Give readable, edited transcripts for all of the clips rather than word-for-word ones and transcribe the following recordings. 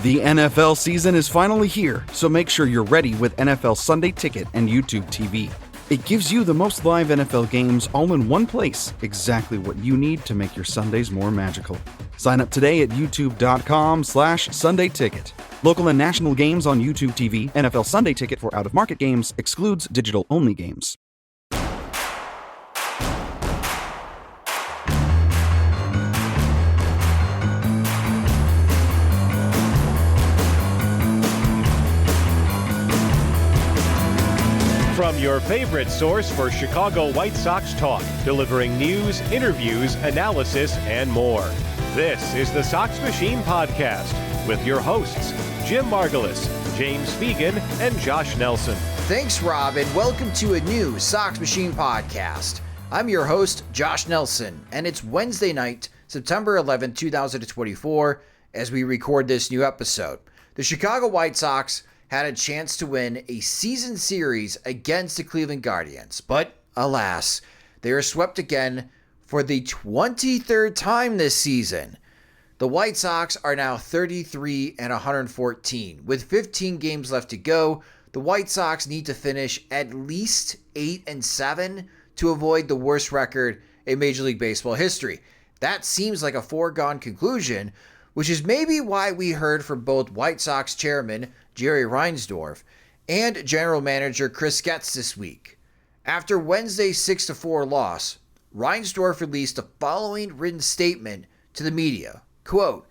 The NFL season is finally here, so make sure you're ready with NFL Sunday Ticket and YouTube TV. It gives you the most live NFL games all in one place, exactly what you need to make your Sundays more magical. Sign up today at youtube.com/Sunday Ticket. Local and national games on YouTube TV. NFL Sunday Ticket for out-of-market games excludes digital-only games. From your favorite source for Chicago White Sox talk, delivering news, interviews, analysis, and more. This is the Sox Machine podcast with your hosts, Jim Margulis, James Fegan, and Josh Nelson. Thanks, Rob, and welcome to a new Sox Machine podcast. I'm your host, Josh Nelson, and it's Wednesday night, September 11, 2024, as we record this new episode. The Chicago White Sox had a chance to win a season series against the Cleveland Guardians, but alas, they are swept again for the 23rd time this season. The White Sox are now 33-114. With 15 games left to go, the White Sox need to finish at least 8-7 to avoid the worst record in Major League Baseball history. That seems like a foregone conclusion, which is maybe why we heard from both White Sox chairman Jerry Reinsdorf and general manager Chris Getz this week. After Wednesday's 6-4 loss, Reinsdorf released the following written statement to the media. Quote,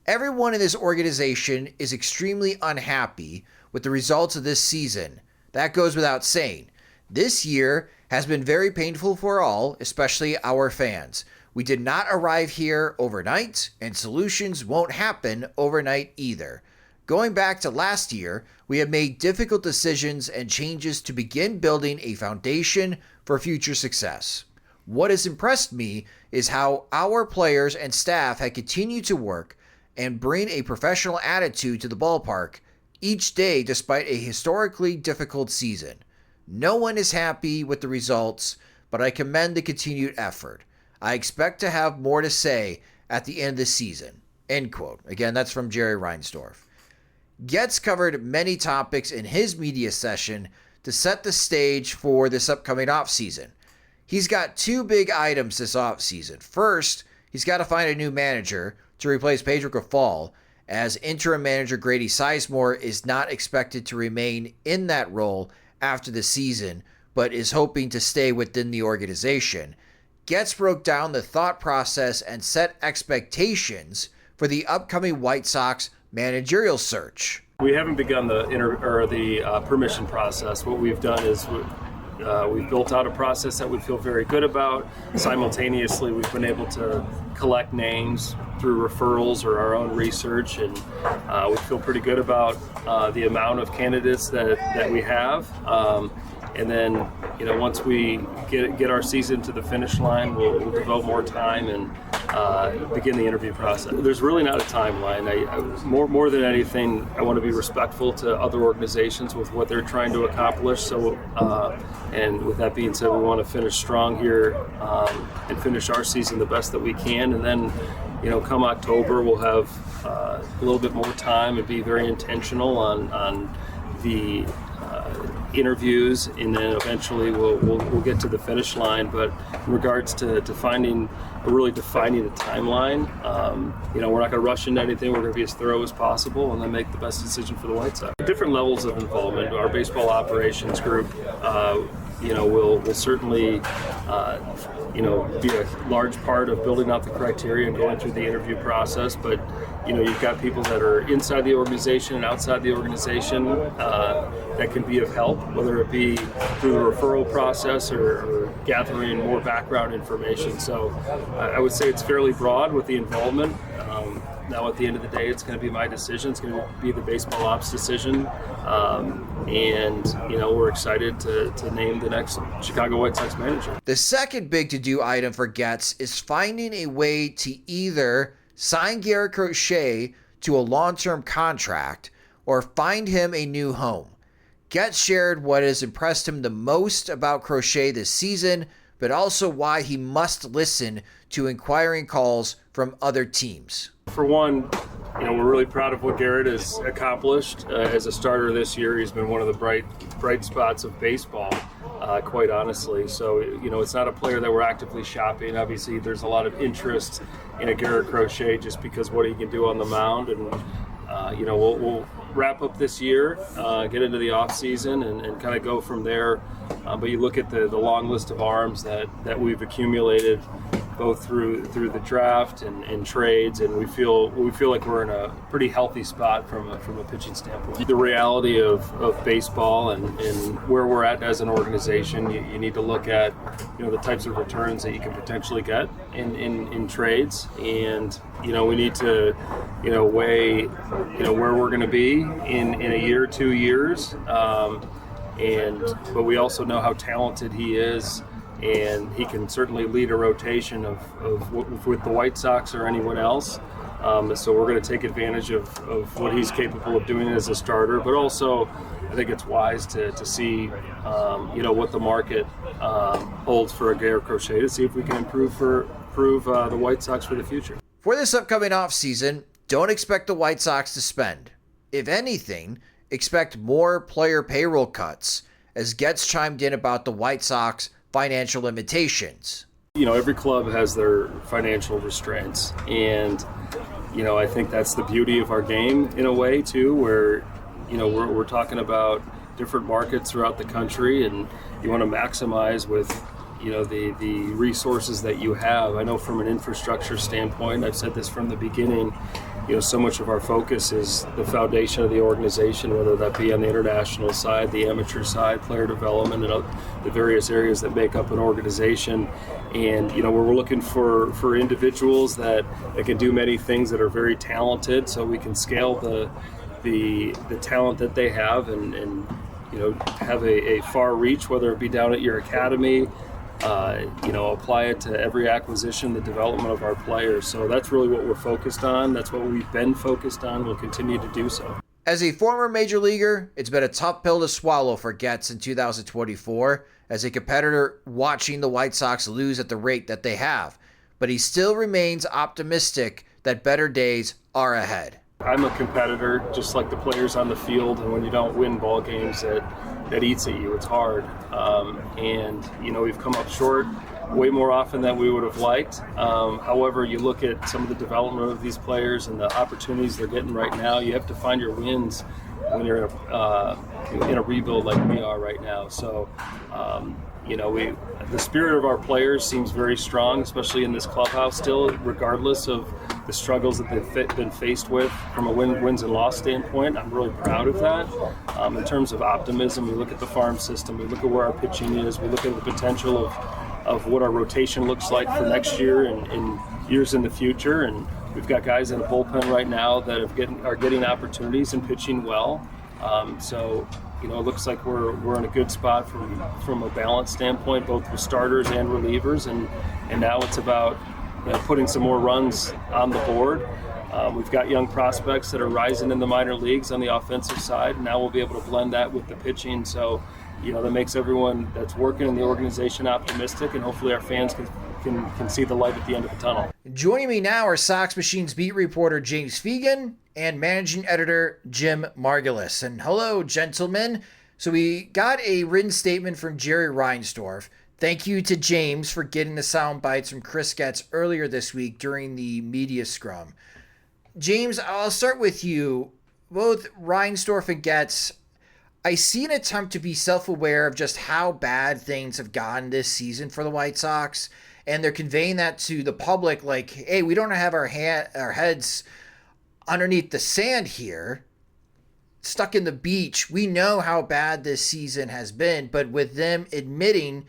"Everyone in this organization is extremely unhappy with the results of this season. That goes without saying. This year has been very painful for all, especially our fans. We did not arrive here overnight, and solutions won't happen overnight either. Going back to last year, we have made difficult decisions and changes to begin building a foundation for future success. What has impressed me is how our players and staff have continued to work and bring a professional attitude to the ballpark each day despite a historically difficult season. No one is happy with the results, but I commend the continued effort. I expect to have more to say at the end of the season." End quote. Again, that's from Jerry Reinsdorf. Getz covered many topics in his media session to set the stage for this upcoming offseason. He's got two big items this offseason. First, he's got to find a new manager to replace Pedro Grifol, as interim manager Grady Sizemore is not expected to remain in that role after the season, but is hoping to stay within the organization. Getz broke down the thought process and set expectations for the upcoming White Sox managerial search. We haven't begun the permission process. What we've done is we've built out a process that we feel very good about. Simultaneously, we've been able to collect names through referrals or our own research, and we feel pretty good about the amount of candidates that we have. And then, once we get our season to the finish line, we'll devote more time and begin the interview process. There's really not a timeline. More than anything, I want to be respectful to other organizations with what they're trying to accomplish. So, and with that being said, we want to finish strong here and finish our season the best that we can. And then, come October, we'll have a little bit more time and be very intentional on the interviews, and then eventually we'll get to the finish line. But in regards to defining a timeline, we're not going to rush into anything. We're going to be as thorough as possible and then make the best decision for the White Sox. Different levels of involvement. Our baseball operations group will certainly be a large part of building out the criteria and going through the interview process. But you've got people that are inside the organization and outside the organization that can be of help, whether it be through the referral process or gathering more background information. So I would say it's fairly broad with the involvement. Now, at the end of the day, it's going to be my decision. It's going to be the baseball ops decision. We're excited to name the next Chicago White Sox manager. The second big to-do item for Getz is finding a way to either sign Garrett Crochet to a long-term contract or find him a new home. Getz shared what has impressed him the most about Crochet this season, but also why he must listen to inquiring calls from other teams. For one, we're really proud of what Garrett has accomplished as a starter this year. He's been one of the bright spots of baseball, quite honestly. So, it's not a player that we're actively shopping. Obviously, there's a lot of interest in a Garrett Crochet just because what he can do on the mound. And, we'll wrap up this year, get into the offseason and kind of go from there. But you look at the long list of arms that we've accumulated both through the draft and trades, and we feel like we're in a pretty healthy spot from a pitching standpoint. The reality of baseball and where we're at as an organization, you need to look at the types of returns that you can potentially get in trades, and we need to weigh where we're going to be in a year, 2 years, but we also know how talented he is. And he can certainly lead a rotation with the White Sox or anyone else. So we're going to take advantage of what he's capable of doing as a starter. But also, I think it's wise to see, what the market holds for a Garrett Crochet to see if we can improve the White Sox for the future. For this upcoming offseason, don't expect the White Sox to spend. If anything, expect more player payroll cuts, as Getz chimed in about the White Sox financial limitations. Every club has their financial restraints, and I think that's the beauty of our game in a way too, where we're talking about different markets throughout the country, and you want to maximize with the resources that you have. I know from an infrastructure standpoint, I've said this from the beginning, so much of our focus is the foundation of the organization, whether that be on the international side, the amateur side, player development, and the various areas that make up an organization. And, we're looking for individuals that can do many things that are very talented, so we can scale the talent that they have and have a far reach, whether it be down at your academy, apply it to every acquisition, the development of our players. So that's really what we're focused on. That's what we've been focused on. We'll continue to do so. As a former major leaguer, it's been a tough pill to swallow for Getz in 2024 as a competitor watching the White Sox lose at the rate that they have. But he still remains optimistic that better days are ahead. I'm a competitor, just like the players on the field, and when you don't win ball games, that eats at you. It's hard, and we've come up short way more often than we would have liked. However, you look at some of the development of these players and the opportunities they're getting right now. You have to find your wins when you're in a rebuild like we are right now. So, the spirit of our players seems very strong, especially in this clubhouse still, regardless of the struggles that they've been faced with from a wins and loss standpoint. I'm really proud of that. In terms of optimism, we look at the farm system, we look at where our pitching is, we look at the potential of what our rotation looks like for next year and years in the future. And we've got guys in the bullpen right now that are getting opportunities and pitching well. It looks like we're in a good spot from a balance standpoint, both with starters and relievers, and now it's about putting some more runs on the board. We've got young prospects that are rising in the minor leagues on the offensive side, and now we'll be able to blend that with the pitching. So, that makes everyone that's working in the organization optimistic, and hopefully our fans can see the light at the end of the tunnel. Joining me now are Sox Machine's beat reporter James Fegan and managing editor Jim Margulis. And hello, gentlemen. So we got a written statement from Jerry Reinsdorf. Thank you to James for getting the sound bites from Chris Getz earlier this week during the media scrum. James, I'll start with you. Both Reinsdorf and Getz, I see an attempt to be self-aware of just how bad things have gotten this season for the White Sox. And they're conveying that to the public like, hey, we don't have our heads underneath the sand here, stuck in the beach. We know how bad this season has been, but with them admitting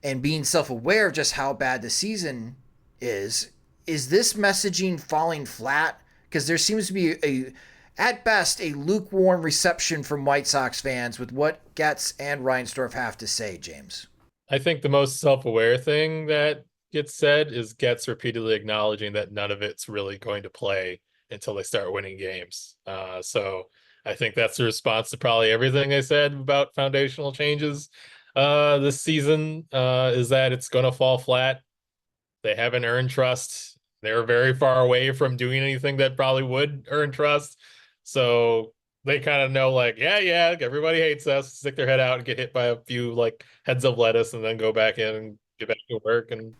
and being self-aware of just how bad the season is this messaging falling flat? Because there seems to be at best, a lukewarm reception from White Sox fans with what Getz and Reinsdorf have to say, James. I think the most self-aware thing that gets said is Getz repeatedly acknowledging that none of it's really going to play until they start winning games. So I think that's the response to probably everything I said about foundational changes this season, is that it's going to fall flat. They haven't earned trust. They're very far away from doing anything that probably would earn trust. So they kind of know, like, yeah, everybody hates us, stick their head out and get hit by a few like heads of lettuce and then go back in and get back to work. And,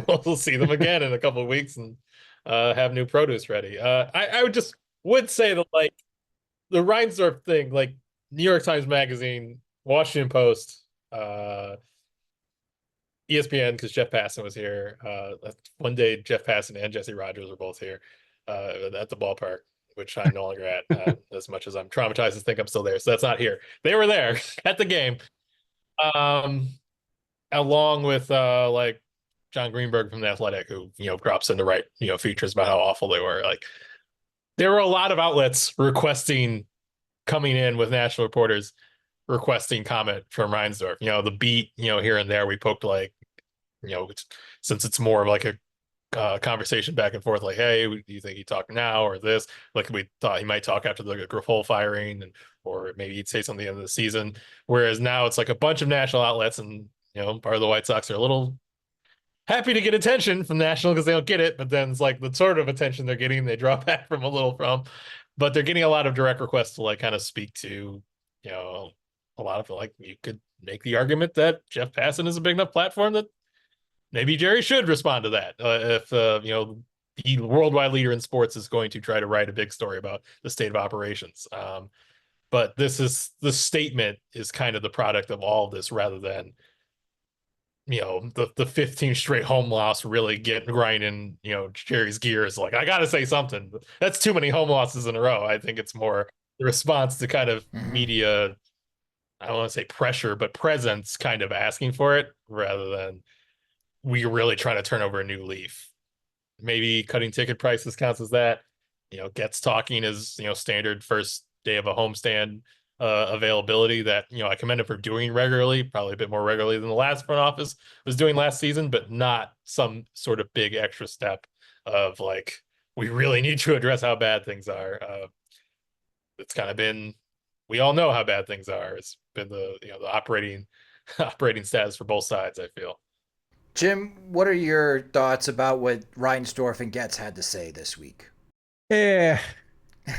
we'll see them again in a couple of weeks and have new produce ready. I would say that, like, the Reinsdorf thing, like New York Times Magazine, Washington Post, ESPN, because Jeff Passan was here. One day, Jeff Passan and Jesse Rogers were both here at the ballpark, which I'm no longer at, as much as I'm traumatized to think I'm still there. So that's not here. They were there at the game, along with like John Greenberg from The Athletic, who drops in to write features about how awful they were. Like, there were a lot of outlets coming in with national reporters requesting comment from Reinsdorf. The Beat, here and there we poked, like, since it's more of like a conversation back and forth, like, hey, do you think he'd talk now or this? Like, we thought he might talk after the Grifol firing, or maybe he'd say something at the end of the season. Whereas now it's like a bunch of national outlets, and part of the White Sox are a little happy to get attention from national because they don't get it, but then it's like the sort of attention they're getting, they draw back from a little from, but they're getting a lot of direct requests to, like, kind of speak to, a lot of, like, you could make the argument that Jeff Passan is a big enough platform that maybe Jerry should respond to that. If the worldwide leader in sports is going to try to write a big story about the state of operations. But the statement is kind of the product of all of this, rather than, the 15 straight home loss really grinding, Jerry's gears. Like, I got to say something. That's too many home losses in a row. I think it's more the response to kind of media, I don't want to say pressure, but presence kind of asking for it, rather than we really trying to turn over a new leaf. Maybe cutting ticket prices counts as that. Getz talking is, standard first day of a homestand availability that, I commend him for doing regularly, probably a bit more regularly than the last front office was doing last season, but not some sort of big extra step of, like, we really need to address how bad things are. It's kind of been, we all know how bad things are. It's been the operating status for both sides, I feel. Jim, what are your thoughts about what Reinsdorf and Getz had to say this week? Yeah,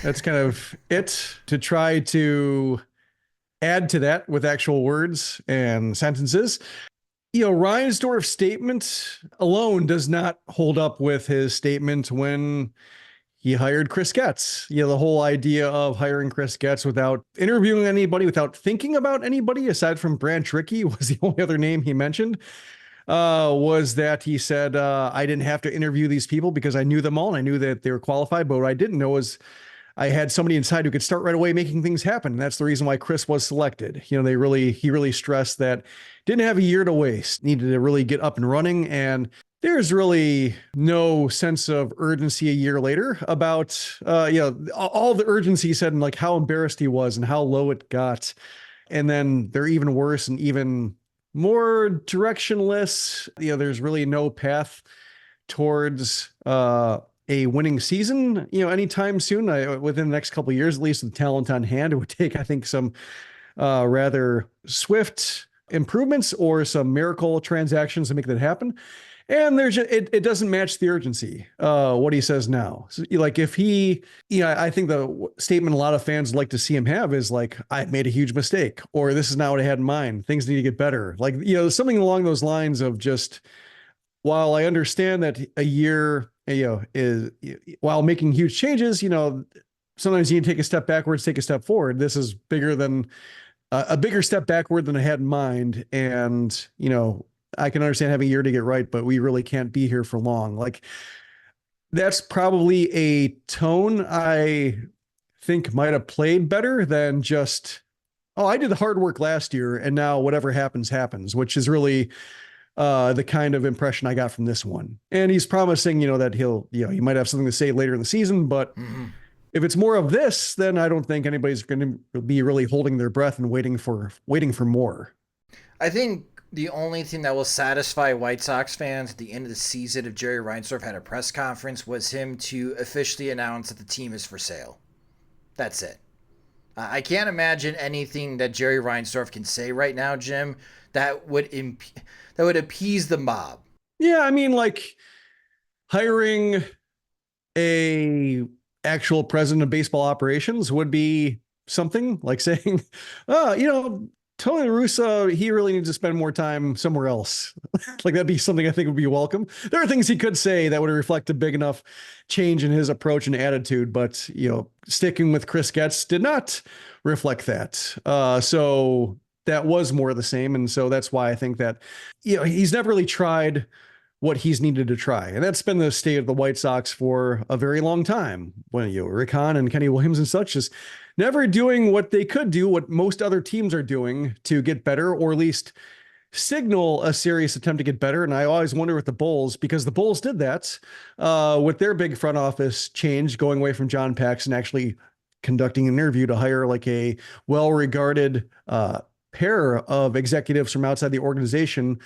that's kind of it. To try to add to that with actual words and sentences, Reinsdorf's statement alone does not hold up with his statement when he hired Chris Getz. The whole idea of hiring Chris Getz without interviewing anybody, without thinking about anybody aside from Branch Rickey was the only other name he mentioned. Was that he said, I didn't have to interview these people because I knew them all and I knew that they were qualified. But what I didn't know is I had somebody inside who could start right away making things happen. And that's the reason why Chris was selected. He really stressed that didn't have a year to waste, needed to really get up and running. And there's really no sense of urgency a year later about, all the urgency he said, and like how embarrassed he was and how low it got. And then they're even worse and even more directionless. There's really no path towards a winning season, anytime soon. Within the next couple of years, at least with talent on hand, it would take, I think, some rather swift improvements or some miracle transactions to make that happen. And it doesn't match the urgency, what he says now. So, like, if he, I think the statement a lot of fans like to see him have is like, I made a huge mistake, or this is not what I had in mind. Things need to get better. Like, something along those lines of just, while I understand that a year, is, while making huge changes, sometimes you can take a step backwards, take a step forward. This is bigger than a bigger step backward than I had in mind. And, I can understand having a year to get right, but we really can't be here for long. Like, that's probably a tone I think might have played better than just, oh, I did the hard work last year and now whatever happens, happens, which is really the kind of impression I got from this one. And he's promising, that he might have something to say later in the season, but if it's more of this, then I don't think anybody's going to be really holding their breath and waiting for more. I think the only thing that will satisfy White Sox fans at the end of the season, if Jerry Reinsdorf had a press conference, was him to officially announce that the team is for sale. That's it. I can't imagine anything that Jerry Reinsdorf can say right now, Jim, that would appease the mob. Yeah, I mean, like, hiring a actual president of baseball operations would be something like saying, Tony La Russa, he really needs to spend more time somewhere else. Like that'd be something I think would be welcome. There are things he could say that would reflect a big enough change in his approach and attitude, but sticking with Chris Getz did not reflect that. So that was more of the same. And so that's why I think that, he's never really tried what he's needed to try. And that's been the state of the White Sox for a very long time. When Rick Hahn and Kenny Williams and such just never doing what they could do, what most other teams are doing to get better, or at least signal a serious attempt to get better. And I always wonder with the Bulls, because the Bulls did that with their big front office change, going away from John Paxson, actually conducting an interview to hire like a well-regarded pair of executives from outside the organization,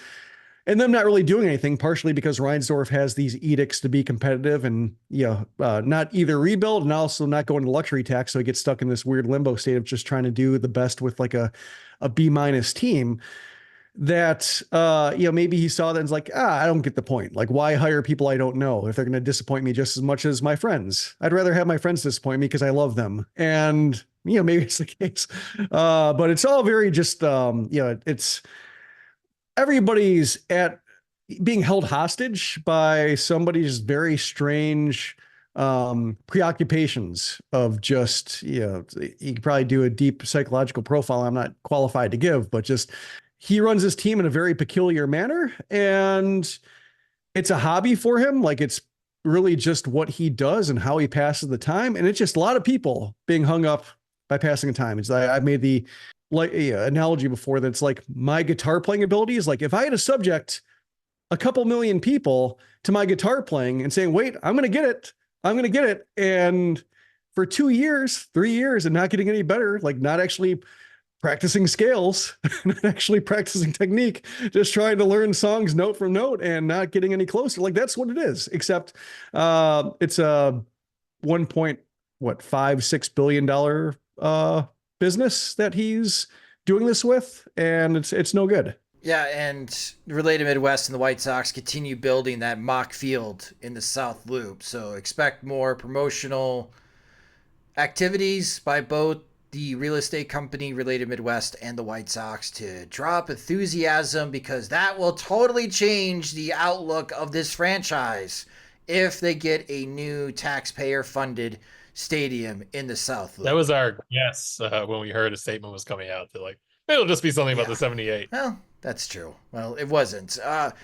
and them not really doing anything, partially because Reinsdorf has these edicts to be competitive and not either rebuild and also not go into luxury tax. So he gets stuck in this weird limbo state of just trying to do the best with like a B- team that, maybe he saw that and was like, I don't get the point. Like, why hire people I don't know if they're going to disappoint me just as much as my friends? I'd rather have my friends disappoint me because I love them. And, maybe it's the case. But it's all very just, it's, everybody's being held hostage by somebody's very strange preoccupations of just, you could probably do a deep psychological profile I'm not qualified to give, but just he runs his team in a very peculiar manner, and it's a hobby for him. Like it's really just what he does and how he passes the time. And it's just a lot of people being hung up by passing the time. It's I've made the analogy before that it's like my guitar playing ability is like if I had to subject a couple million people to my guitar playing and saying, wait, I'm going to get it. And for 2 years, 3 years and not getting any better, like not actually practicing scales, not actually practicing technique, just trying to learn songs note for note and not getting any closer. Like that's what it is, except it's a $1.56 billion business that he's doing this with, and it's no good. Yeah, and related Midwest and the White Sox continue building that mock field in the South Loop. So expect more promotional activities by both the real estate company Related Midwest and the White Sox to drop enthusiasm, because that will totally change the outlook of this franchise if they get a new taxpayer-funded stadium in the South Loop. That was our guess when we heard a statement was coming out. They're like, it'll just be something about the 78. Well, that's true. Well, it wasn't. But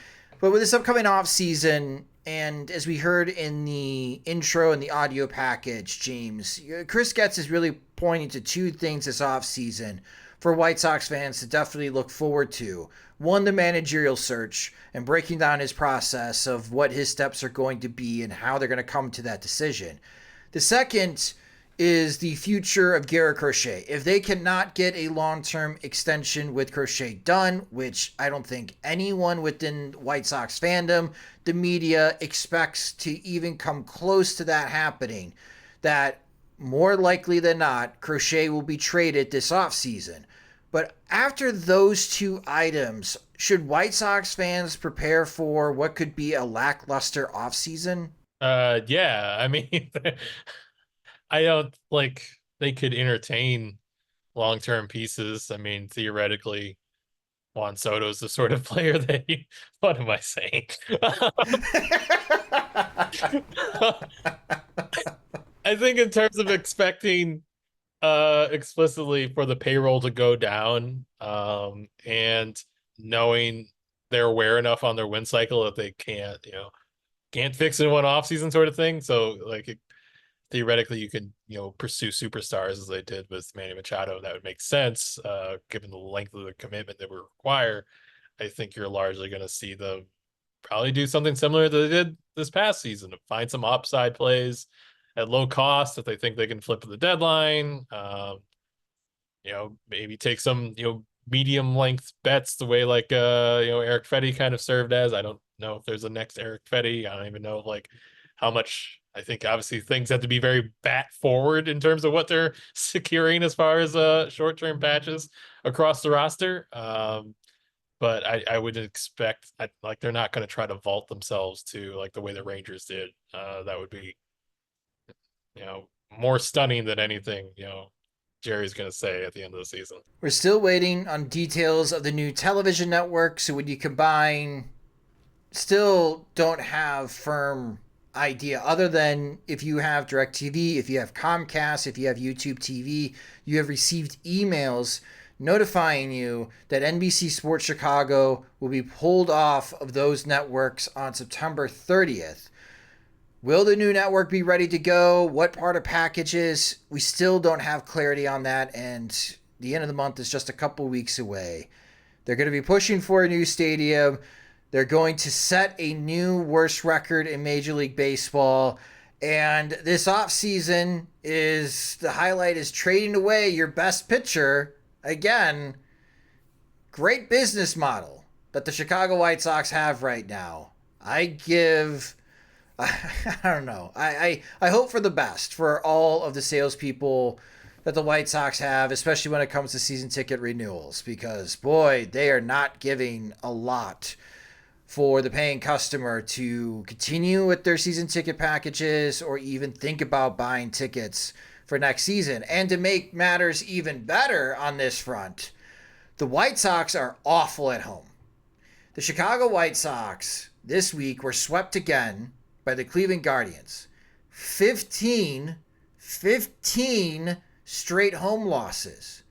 with this upcoming off season, and as we heard in the intro and the audio package, James, Chris Getz is really pointing to two things this off season for White Sox fans to definitely look forward to. One, the managerial search and breaking down his process of what his steps are going to be and how they're going to come to that decision. The second is the future of Garrett Crochet. If they cannot get a long-term extension with Crochet done, which I don't think anyone within White Sox fandom, the media expects to even come close to that happening, that more likely than not, Crochet will be traded this offseason. But after those two items, should White Sox fans prepare for what could be a lackluster offseason? Yeah, I mean, I don't like they could entertain long-term pieces. I mean, theoretically, Juan Soto's the sort of player that what am I saying? I think in terms of expecting explicitly for the payroll to go down and knowing they're aware enough on their win cycle that they can't fix it in one offseason sort of thing. So like theoretically you could, pursue superstars as they did with Manny Machado. That would make sense given the length of the commitment that would require. I think you're largely going to see them probably do something similar that they did this past season, to find some upside plays at low cost that they think they can flip at the deadline. Maybe take some, medium length bets the way like, Eric Fetty kind of served as. I don't know if there's a next Eric Fetty. I don't even know like how much. I think obviously things have to be very bat forward in terms of what they're securing as far as short-term patches across the roster. but I would expect like they're not going to try to vault themselves to like the way the Rangers did. That would be, more stunning than anything, Jerry's going to say at the end of the season. We're still waiting on details of the new television network. So when you combine, still don't have firm idea other than if you have DirecTV, if you have Comcast, if you have YouTube TV, you have received emails notifying you that NBC Sports Chicago will be pulled off of those networks on September 30th. Will the new network be ready to go? What part of packages? We still don't have clarity on that, and the end of the month is just a couple weeks away. They're going to be pushing for a new stadium. They're going to set a new worst record in Major League Baseball. And this offseason the highlight is trading away your best pitcher. Again, great business model that the Chicago White Sox have right now. I don't know. I hope for the best for all of the salespeople that the White Sox have, especially when it comes to season ticket renewals, because, boy, they are not giving a lot for the paying customer to continue with their season ticket packages or even think about buying tickets for next season. And to make matters even better on this front, the White Sox are awful at home. The Chicago White Sox this week were swept again by the Cleveland Guardians. 15 straight home losses.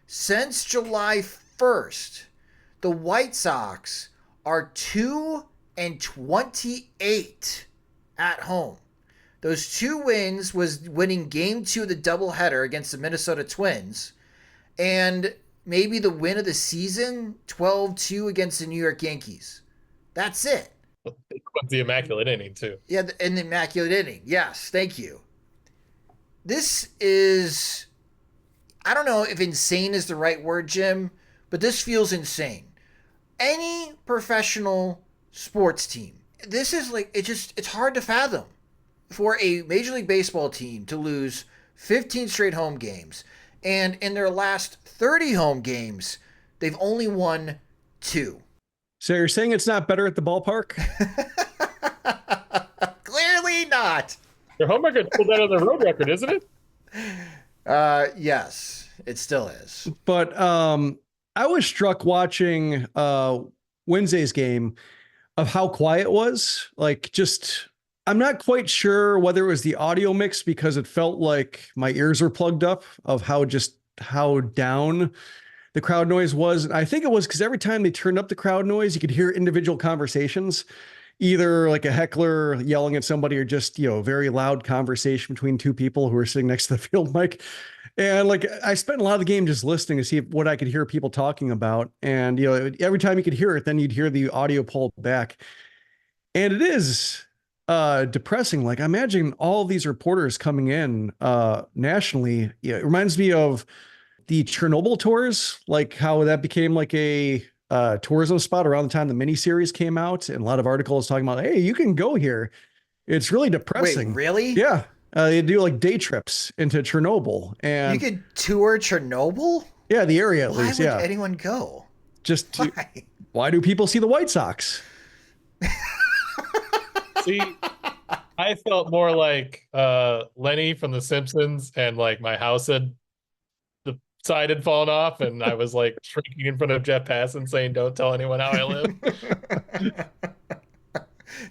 Since July 1st, the White Sox are 2-28 at home. Those 2 wins was winning game 2 of the doubleheader against the Minnesota Twins, and maybe the win of the season, 12-2 against the New York Yankees. That's it. The immaculate inning too. Yeah, and the immaculate inning. Yes, thank you. This is, I don't know if insane is the right word, Jim, but this feels insane. Any professional sports team, this is like, it's hard to fathom for a Major League Baseball team to lose 15 straight home games. And in their last 30 home games, they've only won 2. So you're saying it's not better at the ballpark? Clearly not. Your home record's still better than the road record, isn't it? Yes, it still is. But I was struck watching Wednesday's game of how quiet it was. Like, just, I'm not quite sure whether it was the audio mix because it felt like my ears were plugged up of how down the crowd noise was. I think it was because every time they turned up the crowd noise, you could hear individual conversations, either like a heckler yelling at somebody or just, very loud conversation between 2 people who are sitting next to the field mic. And like, I spent a lot of the game just listening to see what I could hear people talking about. And, every time you could hear it, then you'd hear the audio pulled back. And it is depressing. Like, I imagine all these reporters coming in nationally. It reminds me of the Chernobyl tours, like how that became like a tourism spot around the time the miniseries came out, and a lot of articles talking about, hey, you can go here. It's really depressing. Wait, really? Yeah. They do like day trips into Chernobyl, and you could tour Chernobyl? Yeah, the area at least. Why would anyone go? Why do people see the White Sox? See, I felt more like Lenny from The Simpsons, and like my house the side had fallen off, and I was like shrinking in front of Jeff Passan saying, "Don't tell anyone how I live."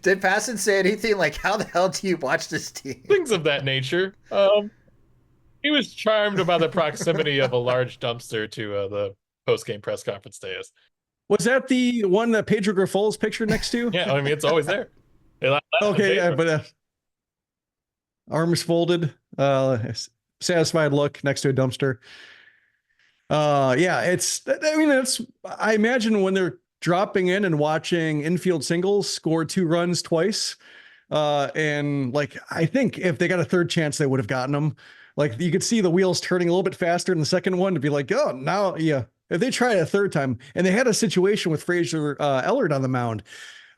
Did Passan say anything like, "How the hell do you watch this team?" Things of that nature. He was charmed by the proximity of a large dumpster to the post-game press conference days. Was that the one that Pedro Griffol's picture next to? Yeah, I mean, it's always there. Okay, but arms folded, satisfied look next to a dumpster. Yeah, I imagine when they're dropping in and watching infield singles score 2 runs twice. And like, I think if they got a third chance, they would have gotten them. Like, you could see the wheels turning a little bit faster in the second one to be like, oh, now, yeah. If they try it a third time, and they had a situation with Fraser Ellard on the mound,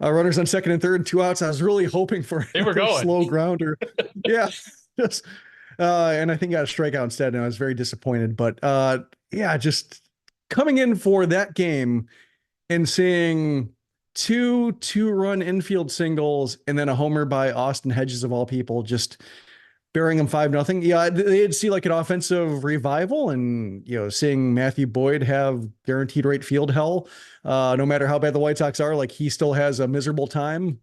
runners on second and third, 2 outs. I was really hoping for a slow grounder. Yeah. And I think got a strikeout instead, and I was very disappointed. But yeah, just coming in for that game and seeing two-run infield singles and then a homer by Austin Hedges of all people, just burying them 5-0. Yeah, they'd see like an offensive revival, and seeing Matthew Boyd have guaranteed rate field hell, no matter how bad the White Sox are, like he still has a miserable time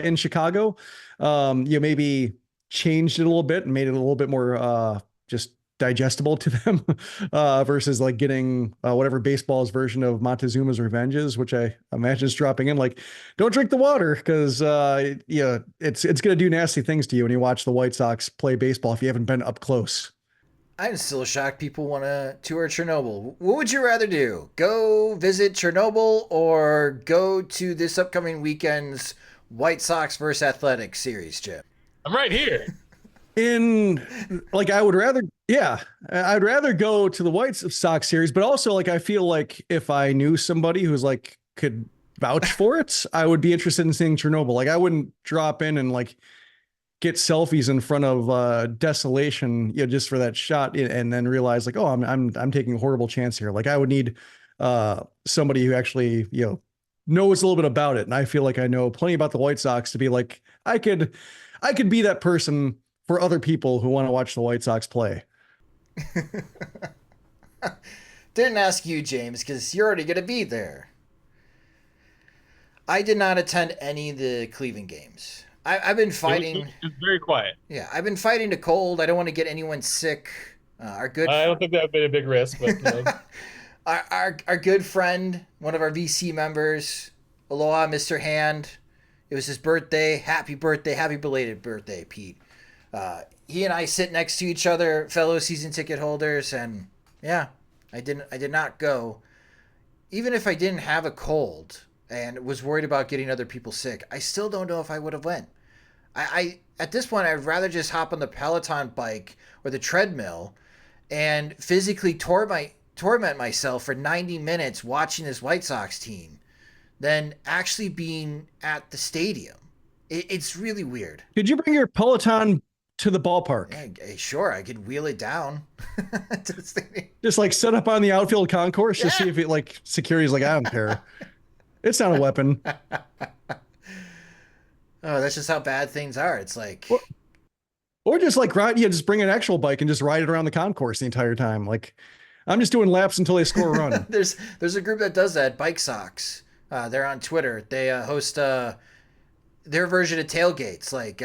in Chicago. Maybe changed it a little bit and made it a little bit more just digestible to them versus like getting whatever baseball's version of Montezuma's Revenge is, which I imagine is dropping in like, don't drink the water because it's going to do nasty things to you when you watch the White Sox play baseball if you haven't been up close. I'm still shocked people want to tour Chernobyl. What would you rather do? Go visit Chernobyl or go to this upcoming weekend's White Sox versus Athletics series, Jim? I'm right here. I'd rather go to the White Sox series, but also like I feel like if I knew somebody who's like could vouch for it, I would be interested in seeing Chernobyl. Like I wouldn't drop in and like get selfies in front of desolation, just for that shot, and then realize like, oh, I'm taking a horrible chance here. Like I would need somebody who actually knows a little bit about it, and I feel like I know plenty about the White Sox to be like I could be that person for other people who want to watch the White Sox play. Didn't ask you, James, because you're already going to be there. I did not attend any of the Cleveland games. I've been fighting. It's very quiet. Yeah, I've been fighting the cold. I don't want to get anyone sick. I don't think that would be a big risk, but our good friend, one of our VC members, aloha, Mr. Hand. It was his birthday. Happy belated birthday, Pete. He and I sit next to each other, fellow season ticket holders, and yeah, I did not go. Even if I didn't have a cold and was worried about getting other people sick, I still don't know if I would have went. I at this point, I'd rather just hop on the Peloton bike or the treadmill and physically torment myself for 90 minutes watching this White Sox team than actually being at the stadium. It's really weird. Could you bring your Peloton to the ballpark? Yeah, sure, I could wheel it down. Just like set up on the outfield concourse to see if it like security's like, I don't care. It's not a weapon. Oh, that's just how bad things are. It's like, or just like just bring an actual bike and just ride it around the concourse the entire time. Like I'm just doing laps until they score a run. There's a group that does that, Bike Sox. They're on Twitter. They host their version of tailgates. Like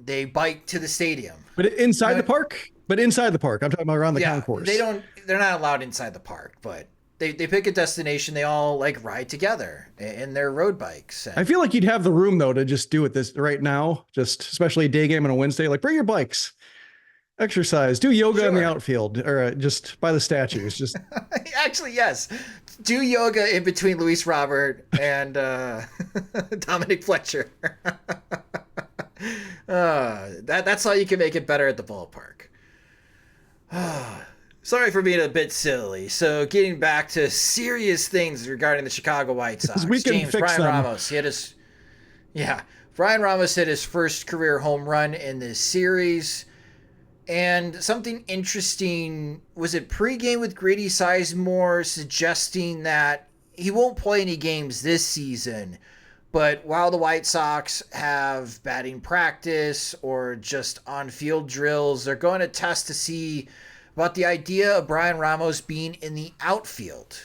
they bike to the stadium, but inside the park. But inside the park, I'm talking about around the concourse. They're not allowed inside the park, but they pick a destination. They all like ride together in their road bikes. I feel like you'd have the room though to just do it this right now, just especially a day game on a Wednesday. Like bring your bikes, exercise, do yoga in the outfield, or just by the statues. Just actually, yes, do yoga in between Luis Robert and Dominic Fletcher. That's how you can make it better at the ballpark. Sorry for being a bit silly. So getting back to serious things regarding the Chicago White Sox. Bryan Ramos hit his first career home run in this series. And something interesting, was it pregame with Grady Sizemore suggesting that he won't play any games this season, but while the White Sox have batting practice or just on-field drills, they're going to test to see about the idea of Bryan Ramos being in the outfield.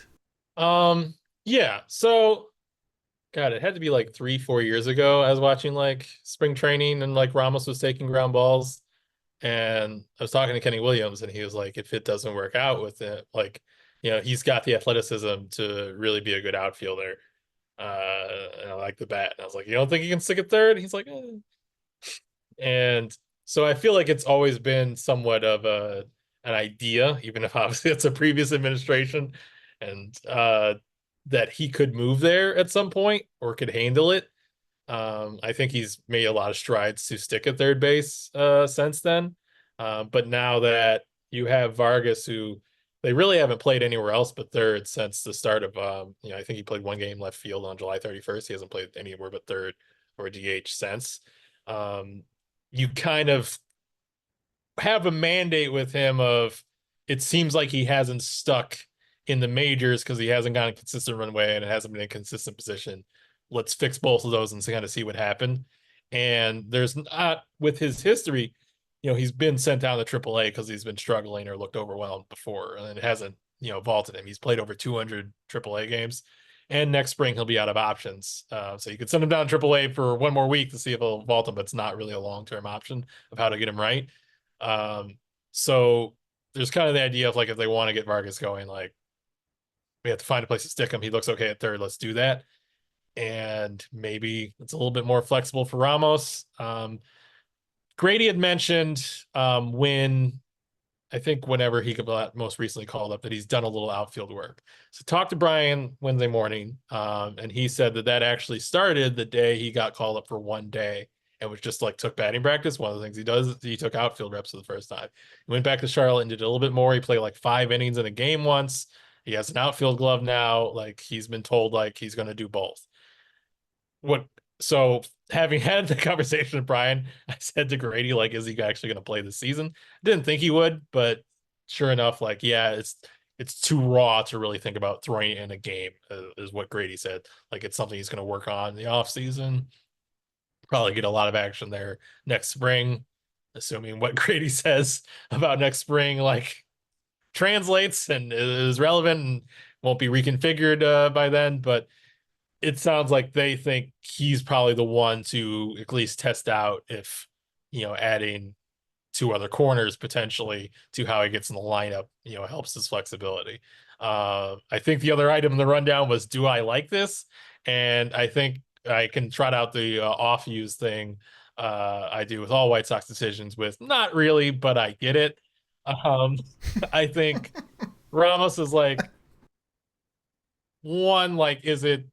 Yeah. So, God, it had to be like 3-4 years ago. I was watching like spring training and like Ramos was taking ground balls. And I was talking to Kenny Williams, and he was like, if it doesn't work out with it, like, he's got the athleticism to really be a good outfielder. And I like the bat. And I was like, you don't think he can stick at third? He's like, eh. And so I feel like it's always been somewhat of an idea, even if obviously it's a previous administration, and that he could move there at some point or could handle it. I think he's made a lot of strides to stick at third base since then. But now that you have Vargas, who they really haven't played anywhere else but third since the start of, I think he played one game left field on July 31st. He hasn't played anywhere but third or DH since. You kind of have a mandate with him of, it seems like he hasn't stuck in the majors because he hasn't gotten a consistent runway and it hasn't been in a consistent position. Let's fix both of those and kind of see what happened. And there's not, with his history, he's been sent down to AAA because he's been struggling or looked overwhelmed before, and it hasn't, vaulted him. He's played over 200 AAA games, and next spring he'll be out of options. So you could send him down to AAA for one more week to see if he'll vault him, but it's not really a long-term option of how to get him right. So there's kind of the idea of like, if they want to get Vargas going, like we have to find a place to stick him. He looks okay at third. Let's do that. And maybe it's a little bit more flexible for Ramos. Grady had mentioned whenever he got most recently called up, that he's done a little outfield work. So talked to Bryan Wednesday morning, and he said that actually started the day he got called up for one day and was just like took batting practice. One of the things he does, he took outfield reps for the first time. He went back to Charlotte and did a little bit more. He played like 5 innings in a game once. He has an outfield glove now. Like he's been told like he's going to do both. So having had the conversation with Bryan, I said to Grady, like, is he actually going to play this season? Didn't think he would, but sure enough, like, yeah, it's too raw to really think about throwing it in a game, is what Grady said. Like, it's something he's going to work on in the offseason. Probably get a lot of action there next spring, assuming what Grady says about next spring, like, translates and is relevant and won't be reconfigured by then. But it sounds like they think he's probably the one to at least test out if, adding 2 other corners potentially to how he gets in the lineup, helps his flexibility. I think the other item in the rundown was, do I like this? And I think I can trot out the off use thing I do with all White Sox decisions with not really, but I get it. I think Ramos is like, one, like, is it,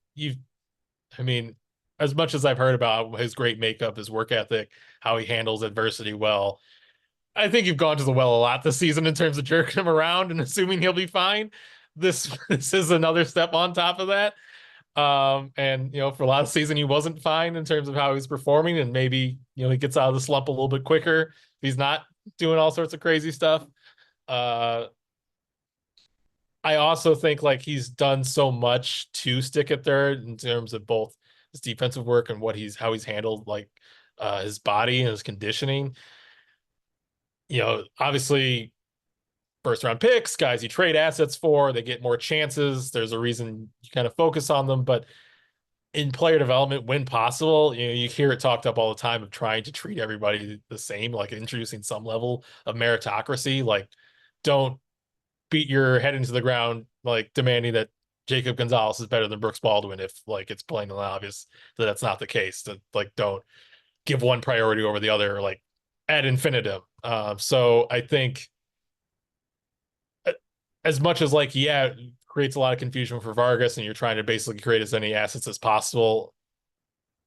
as much as I've heard about his great makeup, his work ethic, how he handles adversity well, I think you've gone to the well a lot this season in terms of jerking him around and assuming he'll be fine. This is another step on top of that. And for a lot of the season, he wasn't fine in terms of how he's performing, and maybe he gets out of the slump a little bit quicker. He's not doing all sorts of crazy stuff. I also think like he's done so much to stick at third in terms of both his defensive work and how he's handled like his body and his conditioning. Obviously first round picks, guys you trade assets for, they get more chances. There's a reason you kind of focus on them, but in player development, when possible, you hear it talked up all the time of trying to treat everybody the same, like introducing some level of meritocracy. Like, don't beat your head into the ground, like demanding that Jacob Gonzalez is better than Brooks Baldwin if like it's plain and obvious that that's not the case. That like don't give one priority over the other, like ad infinitum. So I think as much as like, yeah, it creates a lot of confusion for Vargas and you're trying to basically create as many assets as possible,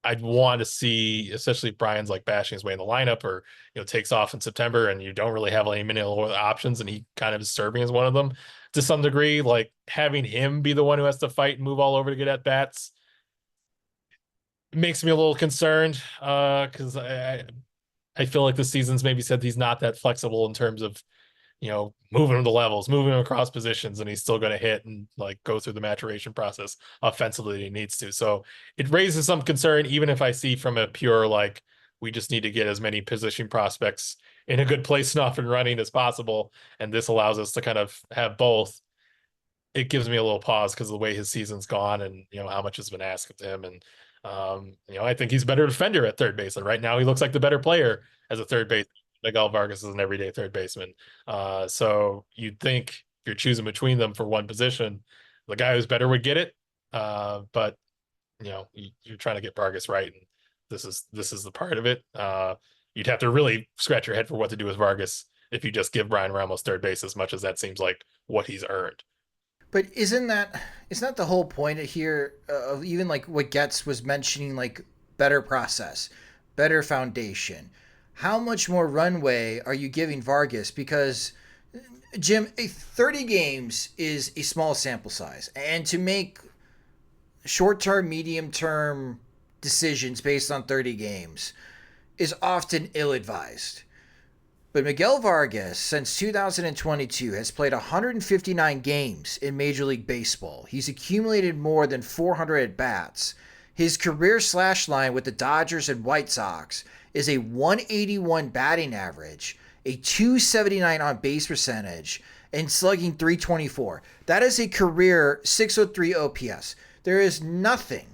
I'd want to see, especially if Bryan's like bashing his way in the lineup or, takes off in September and you don't really have any many options and he kind of is serving as one of them to some degree, like having him be the one who has to fight and move all over to get at bats makes me a little concerned because I feel like the season's maybe said he's not that flexible in terms of, moving him to levels, moving him across positions, and he's still going to hit and like go through the maturation process offensively that he needs to. So it raises some concern, even if I see from a pure, like, we just need to get as many position prospects in a good place and off and running as possible. And this allows us to kind of have both. It gives me a little pause because of the way his season's gone and, how much has been asked of him. And, I think he's a better defender at third base. And right now he looks like the better player as a third base. Miguel Vargas is an everyday third baseman. So you'd think if you're choosing between them for one position, the guy who's better would get it. But you're trying to get Vargas right. And this is the part of it. You'd have to really scratch your head for what to do with Vargas if you just give Bryan Ramos third base, as much as that seems like what he's earned. But isn't that the whole point here of even like what Getz was mentioning, like better process, better foundation? How much more runway are you giving Vargas? Because, Jim, 30 games is a small sample size. And to make short-term, medium-term decisions based on 30 games is often ill-advised. But Miguel Vargas, since 2022, has played 159 games in Major League Baseball. He's accumulated more than 400 at-bats. His career slash line with the Dodgers and White Sox is a 181 batting average, a 279 on-base percentage, and slugging 324. That is a career 603 OPS. There is nothing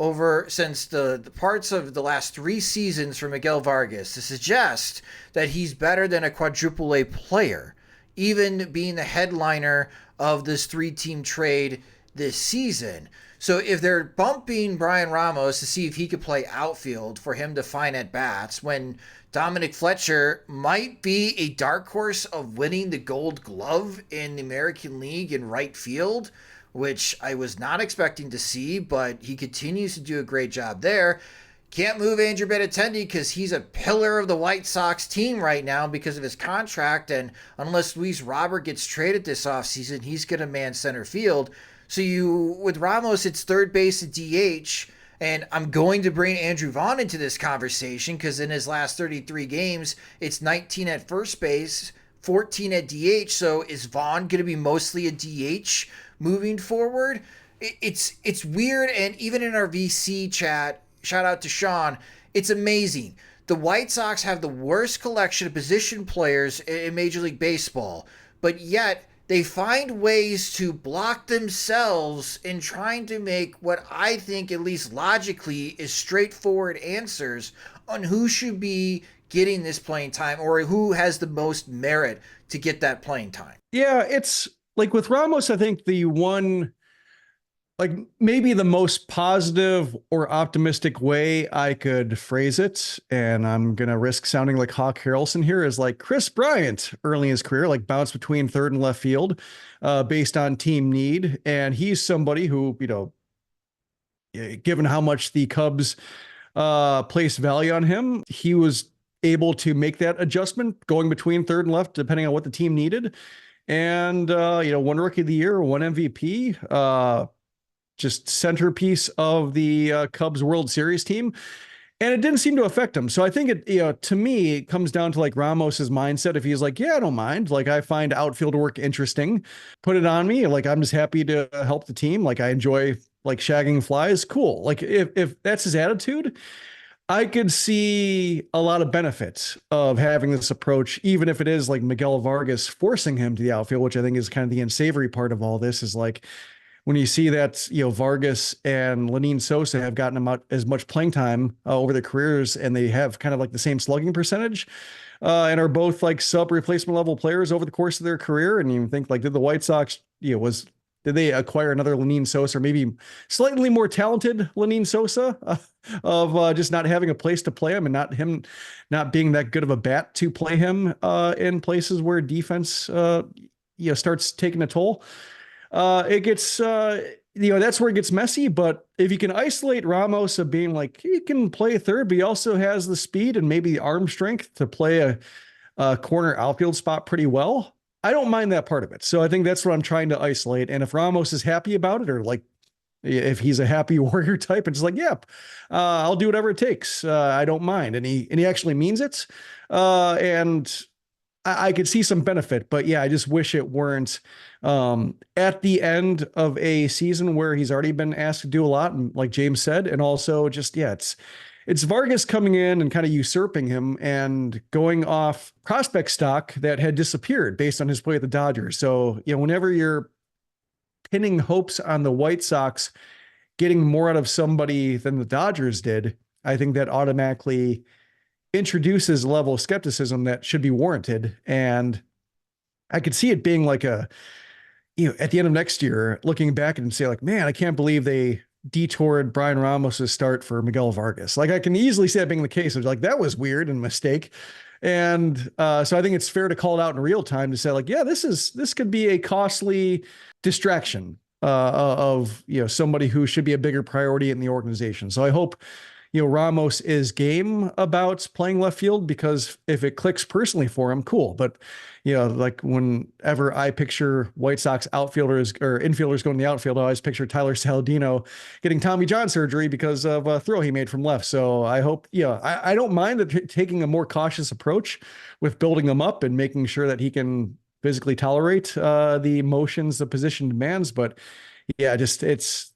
over since the parts of the last 3 seasons for Miguel Vargas to suggest that he's better than a quadruple A player, even being the headliner of this 3-team trade this season. So if they're bumping Bryan Ramos to see if he could play outfield for him to find at bats, when Dominic Fletcher might be a dark horse of winning the Gold Glove in the American League in right field, which I was not expecting to see, but he continues to do a great job there. Can't move Andrew Benintendi because he's a pillar of the White Sox team right now because of his contract, and unless Luis Robert gets traded this offseason, he's going to man center field. So with Ramos, it's third base and DH, and I'm going to bring Andrew Vaughn into this conversation because in his last 33 games, it's 19 at first base, 14 at DH. So is Vaughn going to be mostly a DH moving forward? It's weird, and even in our VC chat, shout out to Sean, it's amazing. The White Sox have the worst collection of position players in Major League Baseball, but yet they find ways to block themselves in trying to make what I think, at least logically, is straightforward answers on who should be getting this playing time or who has the most merit to get that playing time. Yeah, it's like with Ramos, I think the one, like maybe the most positive or optimistic way I could phrase it, and I'm going to risk sounding like Hawk Harrelson here, is like Chris Bryant early in his career, like bounced between third and left field based on team need. And he's somebody who, given how much the Cubs placed value on him, he was able to make that adjustment going between third and left, depending on what the team needed. And, one Rookie of the Year, one MVP, just centerpiece of the Cubs World Series team. And it didn't seem to affect him. So I think it, to me, it comes down to like Ramos's mindset. If he's like, yeah, I don't mind. Like, I find outfield work interesting. Put it on me. Like, I'm just happy to help the team. Like, I enjoy like shagging flies. Cool. Like, if that's his attitude, I could see a lot of benefits of having this approach, even if it is like Miguel Vargas forcing him to the outfield, which I think is kind of the unsavory part of all this, is like, when you see that, Vargas and Lenyn Sosa have gotten about as much playing time over their careers, and they have kind of like the same slugging percentage and are both like sub replacement level players over the course of their career. And you think like, did the White Sox, did they acquire another Lenyn Sosa, or maybe slightly more talented Lenyn Sosa of just not having a place to play him and not being that good of a bat to play him in places where defense, starts taking a toll? It gets, that's where it gets messy. But if you can isolate Ramos of being like, he can play third, but he also has the speed and maybe the arm strength to play a corner outfield spot pretty well, I don't mind that part of it. So I think that's what I'm trying to isolate. And if Ramos is happy about it, or like if he's a happy warrior type, and it's like, yep, I'll do whatever it takes. I don't mind. And he actually means it. And I could see some benefit, but yeah, I just wish it weren't at the end of a season where he's already been asked to do a lot. And like James said, and also just, it's Vargas coming in and kind of usurping him and going off prospect stock that had disappeared based on his play at the Dodgers. So, whenever you're pinning hopes on the White Sox getting more out of somebody than the Dodgers did, I think that automatically introduces a level of skepticism that should be warranted. And I could see it being like at the end of next year, looking back and say like, man, I can't believe they detoured Bryan Ramos's start for Miguel Vargas. Like, I can easily see that being the case. It's like, that was weird and a mistake. And so I think it's fair to call it out in real time to say like, yeah, this could be a costly distraction of, somebody who should be a bigger priority in the organization. So I hope, Ramos is game about playing left field, because if it clicks personally for him, cool. But, like whenever I picture White Sox outfielders or infielders going to the outfield, I always picture Tyler Saladino getting Tommy John surgery because of a throw he made from left. So I hope, I don't mind taking a more cautious approach with building them up and making sure that he can physically tolerate the motions the position demands. But yeah, it's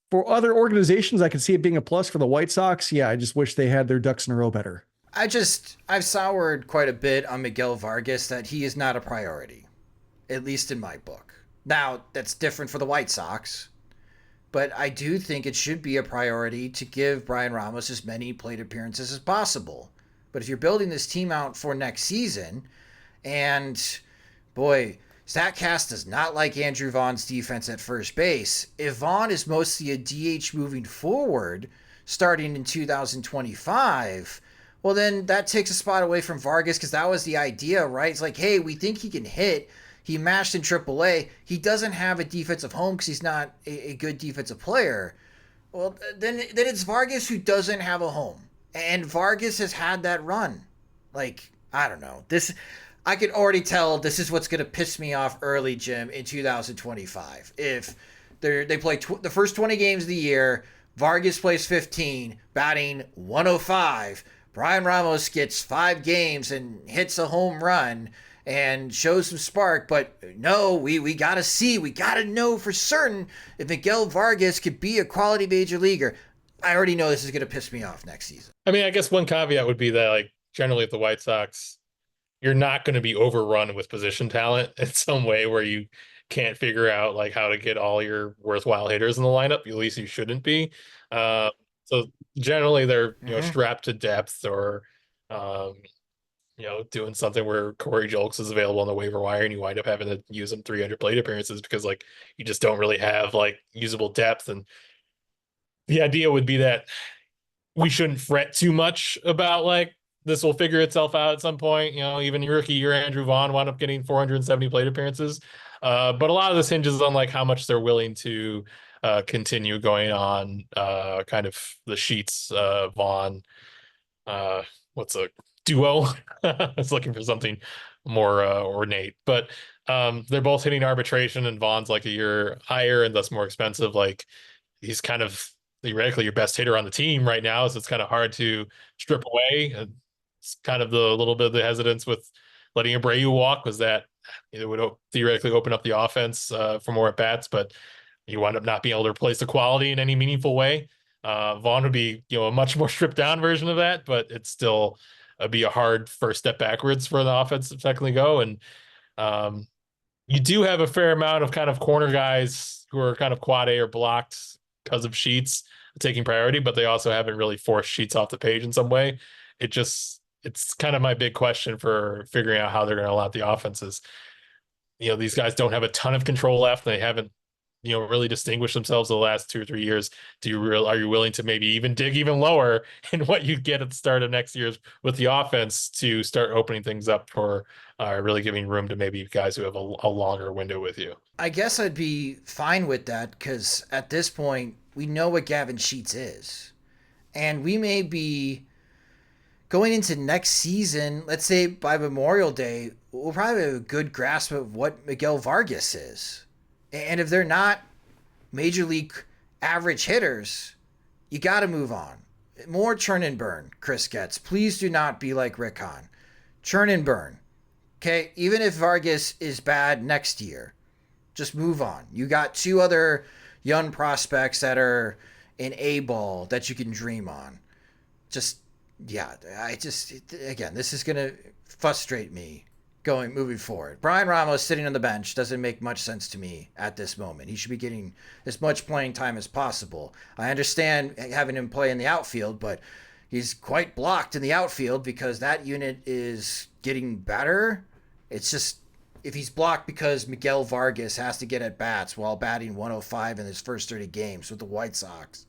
for other organizations, I can see it being a plus. For the White Sox, yeah, I just wish they had their ducks in a row better. I've soured quite a bit on Miguel Vargas, that he is not a priority, at least in my book. Now, that's different for the White Sox, but I do think it should be a priority to give Bryan Ramos as many plate appearances as possible. But if you're building this team out for next season, and boy, StatCast does not like Andrew Vaughn's defense at first base. If Vaughn is mostly a DH moving forward, starting in 2025, well, then that takes a spot away from Vargas, because that was the idea, right? It's like, hey, we think he can hit. He mashed in AAA. He doesn't have a defensive home because he's not a good defensive player. Well, then it's Vargas who doesn't have a home. And Vargas has had that run. Like, I don't know. I could already tell this is what's going to piss me off early, Jim, in 2025. If they play the first 20 games of the year, Vargas plays 15, batting 105. Bryan Ramos gets 5 games and hits a home run and shows some spark. But no, we got to know for certain if Miguel Vargas could be a quality major leaguer. I already know this is going to piss me off next season. I mean, I guess one caveat would be that, like, generally at the White Sox, you're not going to be overrun with position talent in some way where you can't figure out like how to get all your worthwhile hitters in the lineup. At least you shouldn't be. So generally they're, strapped to depth, or, doing something where Corey Julks is available on the waiver wire and you wind up having to use him 300 plate appearances because like you just don't really have like usable depth. And the idea would be that we shouldn't fret too much about like, this will figure itself out at some point. Even your rookie year, Andrew Vaughn wound up getting 470 plate appearances. But a lot of this hinges on like how much they're willing to continue going on kind of the Sheets Vaughn. What's a duo? I was looking for something more ornate, but they're both hitting arbitration, and Vaughn's like a year higher and thus more expensive. Like he's kind of theoretically your best hitter on the team right now, so it's kind of hard to strip away. It's kind of the little bit of the hesitance with letting Abreu walk was that it would theoretically open up the offense for more at bats, but you wind up not being able to replace the quality in any meaningful way. Vaughn would be, a much more stripped down version of that, but it's still be a hard first step backwards for the offense to technically go. And you do have a fair amount of kind of corner guys who are kind of quad A or blocked because of Sheets taking priority, but they also haven't really forced Sheets off the page in some way. It's kind of my big question for figuring out how they're going to allow the offenses. These guys don't have a ton of control left. They haven't, really distinguished themselves the last 2 or 3 years. Are you willing to maybe even dig even lower in what you get at the start of next year's with the offense to start opening things up for really giving room to maybe guys who have a longer window with you? I guess I'd be fine with that, because at this point, we know what Gavin Sheets is. And we may be going into next season, let's say by Memorial Day, we'll probably have a good grasp of what Miguel Vargas is. And if they're not major league average hitters, you got to move on. More churn and burn, Chris Getz. Please do not be like Rick Hahn. Churn and burn. Okay? Even if Vargas is bad next year, just move on. You got 2 other young prospects that are in A-ball that you can dream on. Again, this is going to frustrate me moving forward. Bryan Ramos sitting on the bench doesn't make much sense to me at this moment. He should be getting as much playing time as possible. I understand having him play in the outfield, but he's quite blocked in the outfield because that unit is getting better. It's just, if he's blocked because Miguel Vargas has to get at bats while batting 105 in his first 30 games with the White Sox,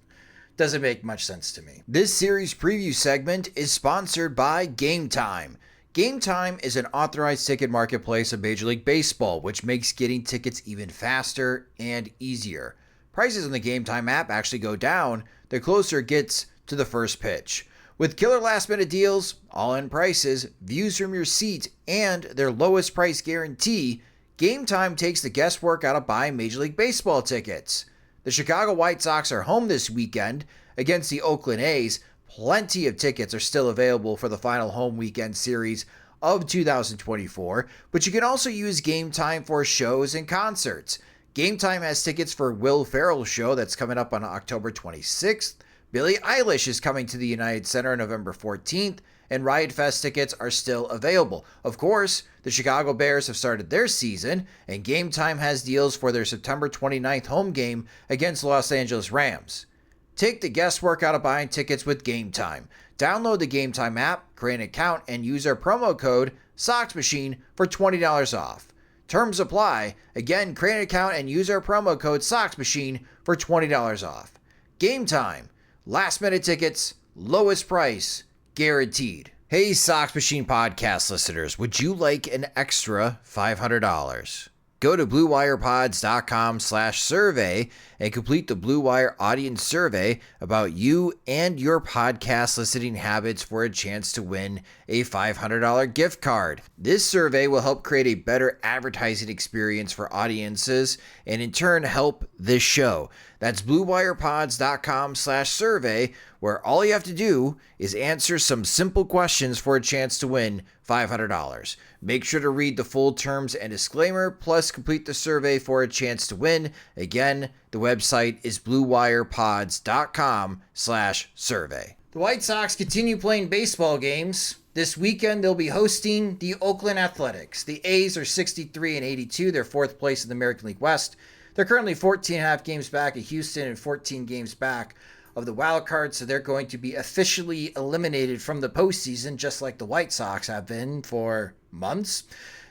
doesn't make much sense to me. This series preview segment is sponsored by Game Time. Game Time is an authorized ticket marketplace of Major League Baseball, which makes getting tickets even faster and easier. Prices on the Game Time app actually go down the closer it gets to the first pitch. With killer last-minute deals, all-in prices, views from your seat, and their lowest price guarantee, Game Time takes the guesswork out of buying Major League Baseball tickets. The Chicago White Sox are home this weekend against the Oakland A's. Plenty of tickets are still available for the final home weekend series of 2024, but you can also use Game Time for shows and concerts. Game Time has tickets for Will Ferrell's show that's coming up on October 26th. Billie Eilish is coming to the United Center on November 14th, and Riot Fest tickets are still available. Of course, the Chicago Bears have started their season, and Game Time has deals for their September 29th home game against Los Angeles Rams. Take the guesswork out of buying tickets with Game Time. Download the Game Time app, create an account, and use our promo code Sox Machine for $20 off. Terms apply. Again, create an account and use our promo code Sox Machine for $20 off. Game Time. Last minute tickets, lowest price, guaranteed. Hey, Sox Machine podcast listeners, would you like an extra $500? Go to bluewirepods.com/survey and complete the Blue Wire audience survey about you and your podcast listening habits for a chance to win a $500 gift card. This survey will help create a better advertising experience for audiences and in turn help this show. That's bluewirepods.com/survey, where all you have to do is answer some simple questions for a chance to win $500. Make sure to read the full terms and disclaimer, plus complete the survey for a chance to win. Again, the website is bluewirepods.com/survey. The White Sox continue playing baseball games. This weekend, they'll be hosting the Oakland Athletics. The A's are 63-82. They're fourth place in the American League West. They're currently 14 and a half games back of Houston and 14 games back of the wild card, so they're going to be officially eliminated from the postseason, just like the White Sox have been for months.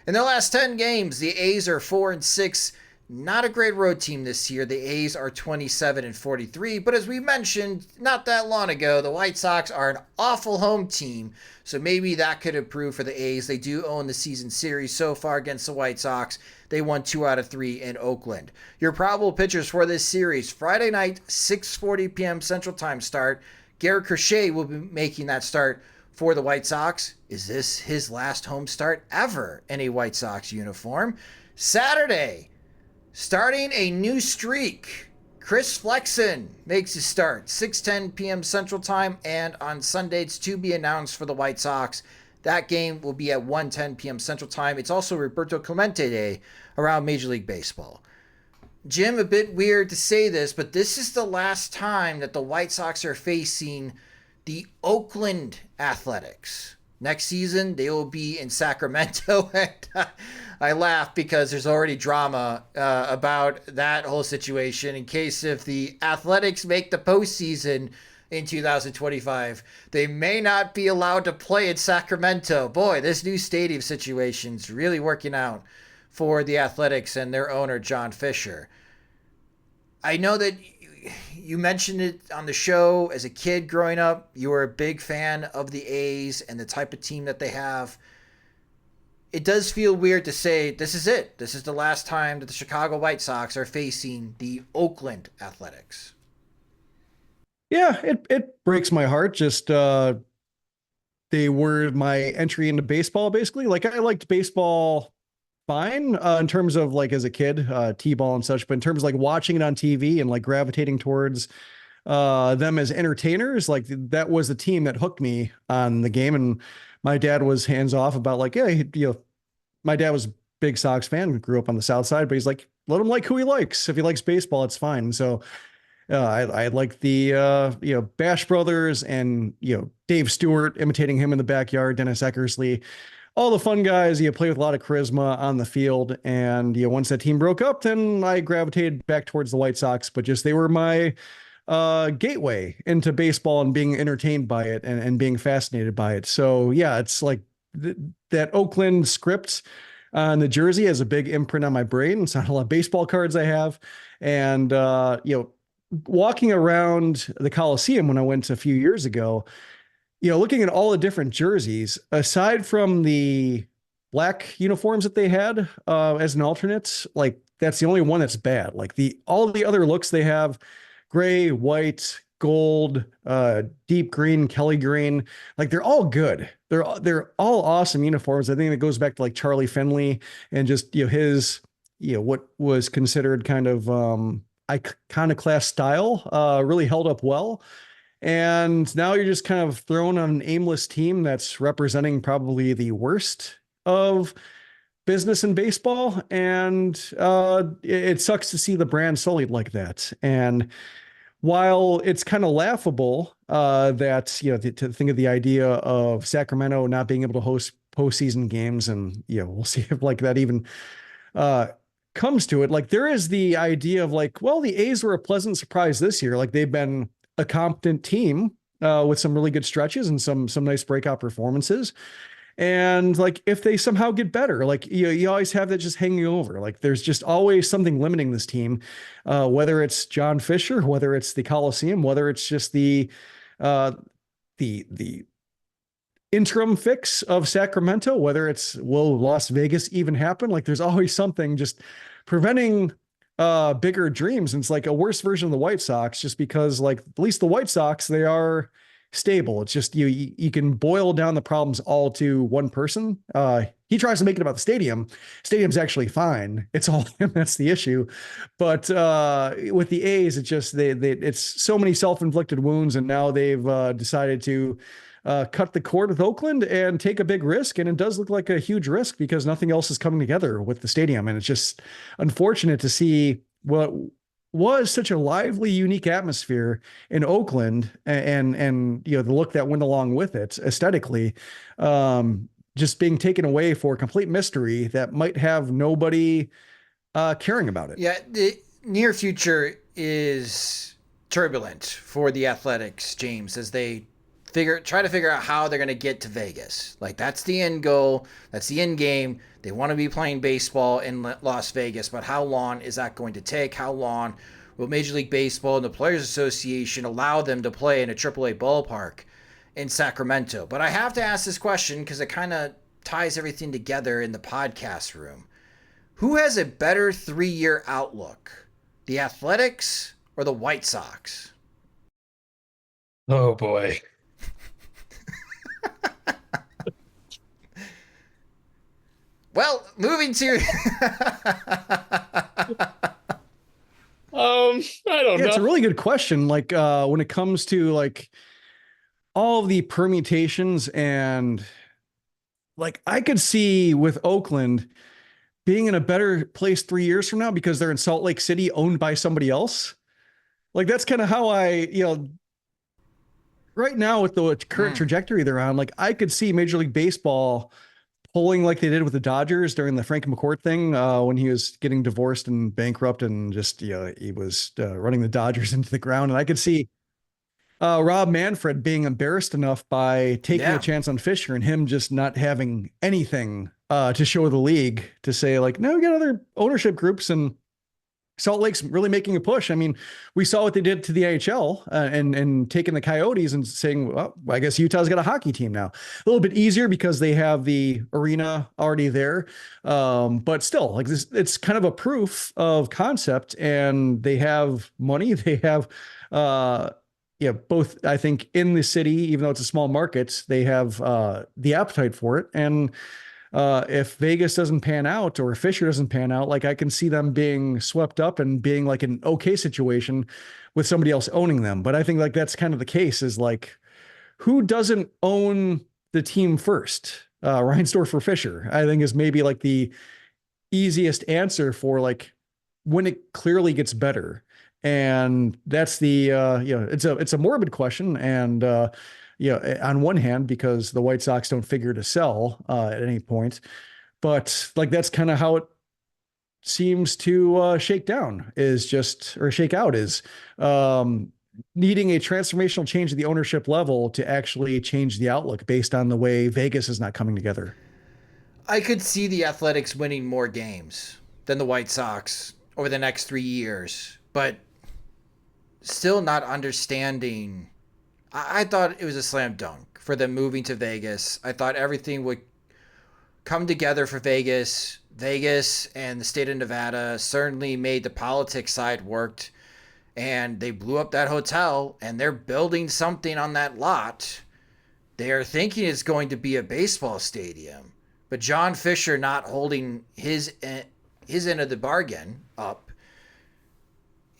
In their last 10 games, the A's are 4-6. Not a great road team this year. The A's are 27-43, but as we mentioned not that long ago, the White Sox are an awful home team, so maybe that could improve for the A's. They do own the season series so far against the White Sox. They won 2 out of 3 in Oakland. Your probable pitchers for this series: Friday night, 6:40 p.m. Central Time start. Garrett Crochet will be making that start for the White Sox. Is this his last home start ever in a White Sox uniform? Saturday, starting a new streak, Chris Flexen makes his start, 6:10 p.m. Central Time, and on Sunday it's to be announced for the White Sox. That game will be at 1:10 p.m. Central Time. It's also Roberto Clemente Day around Major League Baseball. Jim, a bit weird to say this, but this is the last time that the White Sox are facing the Oakland Athletics. Next season, they will be in Sacramento. I laugh because there's already drama about that whole situation. In case if the Athletics make the postseason in 2025, they may not be allowed to play in Sacramento. Boy, this new stadium situation's really working out for the Athletics and their owner, John Fisher. I know that you mentioned it on the show. As a kid growing up, you were a big fan of the A's and the type of team that they have. It does feel weird to say this is it. This is the last time that the Chicago White Sox are facing the Oakland Athletics. Yeah, it breaks my heart. Just they were my entry into baseball, basically. Like, I liked baseball fine in terms of, like, as a kid, t-ball and such, but in terms of like watching it on TV and like gravitating towards them as entertainers, like that was the team that hooked me on the game. And my dad was hands off about, like, yeah, my dad was a big Sox fan, grew up on the South Side, but he's like, let him like who he likes. If he likes baseball, it's fine. So I like the Bash Brothers and Dave Stewart, imitating him in the backyard, Dennis Eckersley, all the fun guys. You play with a lot of charisma on the field, and once that team broke up, then I gravitated back towards the White Sox. But just they were my gateway into baseball and being entertained by it and being fascinated by it. So yeah, it's like that Oakland script on the jersey has a big imprint on my brain. It's not a lot of baseball cards I have, and walking around the Coliseum when I went a few years ago, looking at all the different jerseys, aside from the black uniforms that they had as an alternate, like that's the only one that's bad. Like all the other looks they have, gray, white, gold, deep green, Kelly green. Like they're all good. They're all awesome uniforms. I think it goes back to like Charlie Finley and just, his, what was considered kind of iconoclast style, really held up well. And now you're just kind of thrown on an aimless team that's representing probably the worst of business in baseball. And it sucks to see the brand sullied like that. And while it's kind of laughable that, to think of the idea of Sacramento not being able to host postseason games, and, we'll see if like that even comes to it. Like there is the idea of like, well, the A's were a pleasant surprise this year. Like they've been a competent team with some really good stretches and some nice breakout performances. And like, if they somehow get better, like you always have that just hanging over, like there's just always something limiting this team, whether it's John Fisher, whether it's the Coliseum, whether it's just the interim fix of Sacramento, whether it's, will Las Vegas even happen? Like there's always something just preventing bigger dreams. And it's like a worse version of the White Sox, just because like at least the White Sox, they are stable. It's just you can boil down the problems all to one person. He tries to make it about the stadium. Stadium's actually fine. It's all him. That's the issue. But with the A's, it's just it's so many self-inflicted wounds, and now they've decided to cut the cord with Oakland and take a big risk. And it does look like a huge risk because nothing else is coming together with the stadium. And it's just unfortunate to see what was such a lively, unique atmosphere in Oakland, and the look that went along with it aesthetically, just being taken away for complete mystery that might have nobody caring about it. Yeah, the near future is turbulent for the Athletics, James, as they try to figure out how they're going to get to Vegas. Like that's the end goal. That's the end game. They want to be playing baseball in Las Vegas, but how long is that going to take? How long will Major League Baseball and the Players Association allow them to play in a AAA ballpark in Sacramento? But I have to ask this question because it kind of ties everything together in the podcast room. Who has a better 3-year outlook, the Athletics or the White Sox? Oh boy. Well, moving to I don't know. It's a really good question. Like when it comes to like all of the permutations, and like I could see with Oakland being in a better place 3 years from now because they're in Salt Lake City, owned by somebody else. Like that's kind of how right now with the current trajectory they're on, like I could see Major League Baseball pulling like they did with the Dodgers during the Frank McCourt thing, when he was getting divorced and bankrupt, and just, he was running the Dodgers into the ground. And I could see Rob Manfred being embarrassed enough by taking a chance on Fisher and him just not having anything to show the league to say like, no, we got other ownership groups, and Salt Lake's really making a push. I mean, we saw what they did to the AHL and taking the Coyotes and saying, well, I guess Utah's got a hockey team now. A little bit easier because they have the arena already there. But still, like this, it's kind of a proof of concept, and they have money. They have, both, I think, in the city, even though it's a small market, they have the appetite for it. And if Vegas doesn't pan out, or if Fisher doesn't pan out, like I can see them being swept up and being like an okay situation with somebody else owning them. But I think like that's kind of the case, is like, who doesn't own the team first? Reinsdorf or Fisher, I think, is maybe like the easiest answer for like when it clearly gets better. And that's the, it's a morbid question. And, on one hand, because the White Sox don't figure to sell at any point, but like that's kind of how it seems to shake out is needing a transformational change at the ownership level to actually change the outlook based on the way Vegas is not coming together. I could see the Athletics winning more games than the White Sox over the next 3 years, but still not understanding. I thought it was a slam dunk for them moving to Vegas. I thought everything would come together for Vegas. Vegas and the state of Nevada certainly made the politics side worked and they blew up that hotel, and they're building something on that lot. They are thinking it's going to be a baseball stadium, but John Fisher not holding his end of the bargain up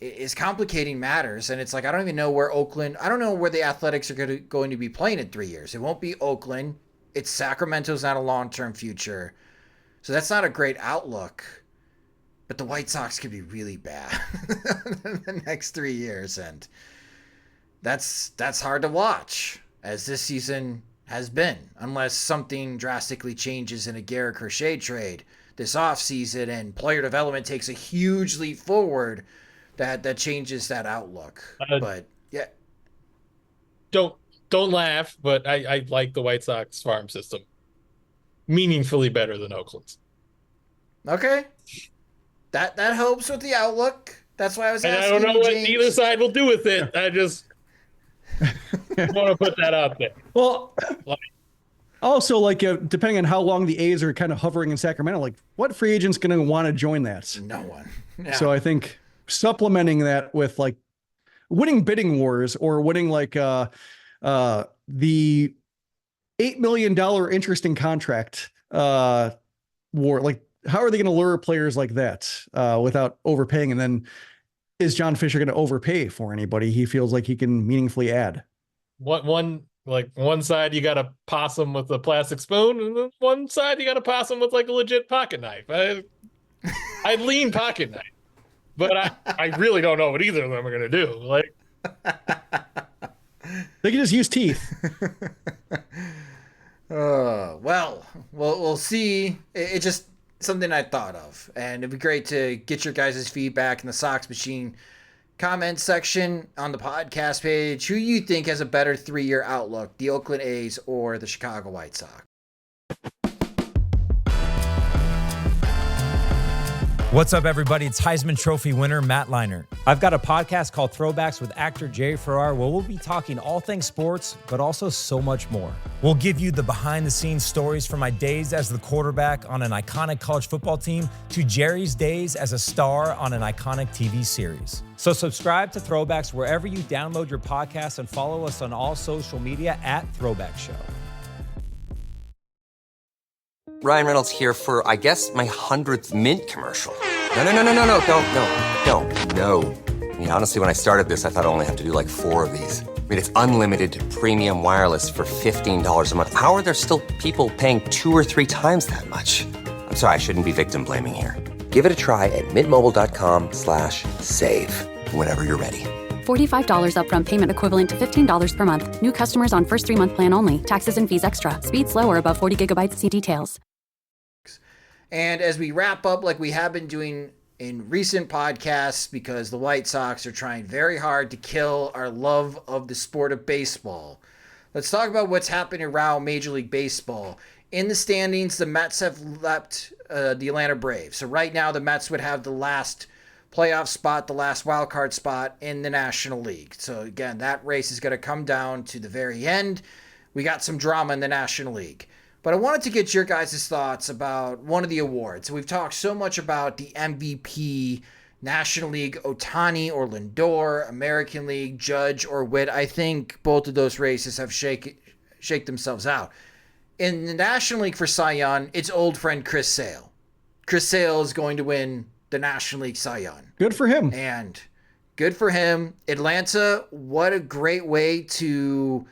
is complicating matters. And it's like, I don't even know where the Athletics are going to be playing in 3 years. It won't be Oakland. It's Sacramento's not a long-term future. So that's not a great outlook. But the White Sox could be really bad in the next 3 years. And that's hard to watch, as this season has been, unless something drastically changes in a Garrett Crochet trade this offseason and player development takes a huge leap forward that changes that outlook. But yeah. Don't laugh, but I like the White Sox farm system meaningfully better than Oakland's. Okay. That helps with the outlook. That's why I was asking. And I don't know what James. either side will do with it. I just want to put that out there. Well, also, like, depending on how long the A's are kind of hovering in Sacramento, like, what free agent's going to want to join that? No one. Yeah. So I think supplementing that with, like, winning bidding wars or winning, like, the $8 million interesting contract war, like, how are they going to lure players like that without overpaying? And then is John Fisher going to overpay for anybody he feels like he can meaningfully add? One side you got a possum with a plastic spoon, and then one side you got a possum with like a legit pocket knife. I lean pocket knife, but I really don't know what either of them are going to do. Like, they can just use teeth. Well, we'll see. It's just something I thought of, and it'd be great to get your guys' feedback in the Sox Machine comment section on the podcast page. Who you think has a better 3-year outlook, the Oakland A's or the Chicago White Sox? What's up, everybody? It's Heisman Trophy winner Matt Leinart. I've got a podcast called Throwbacks with actor Jerry Reinsdorf where we'll be talking all things sports, but also so much more. We'll give you the behind-the-scenes stories from my days as the quarterback on an iconic college football team to Jerry's days as a star on an iconic TV series. So subscribe to Throwbacks wherever you download your podcasts and follow us on all social media at Throwback Show. Ryan Reynolds here for, I guess, my 100th Mint commercial. No, don't. I mean, honestly, when I started this, I thought I only have to do like 4 of these. I mean, it's unlimited premium wireless for $15 a month. How are there still people paying 2 or 3 times that much? I'm sorry, I shouldn't be victim blaming here. Give it a try at mintmobile.com/save. Whenever you're ready. $45 upfront payment equivalent to $15 per month. New customers on first 3-month plan only. Taxes and fees extra. Speed slower above 40 gigabytes. See details. And as we wrap up, like we have been doing in recent podcasts, because the White Sox are trying very hard to kill our love of the sport of baseball, let's talk about what's happening around Major League Baseball. In the standings, the Mets have leapt the Atlanta Braves. So right now, the Mets would have the last playoff spot, the last wild card spot in the National League. So again, that race is going to come down to the very end. We got some drama in the National League. But I wanted to get your guys' thoughts about one of the awards. We've talked so much about the MVP, National League, Ohtani or Lindor, American League, Judge or Witt. I think both of those races have shake themselves out. In the National League for Cy Young, it's old friend Chris Sale. Chris Sale is going to win the National League Cy Young. Good for him. And good for him. Atlanta, what a great way to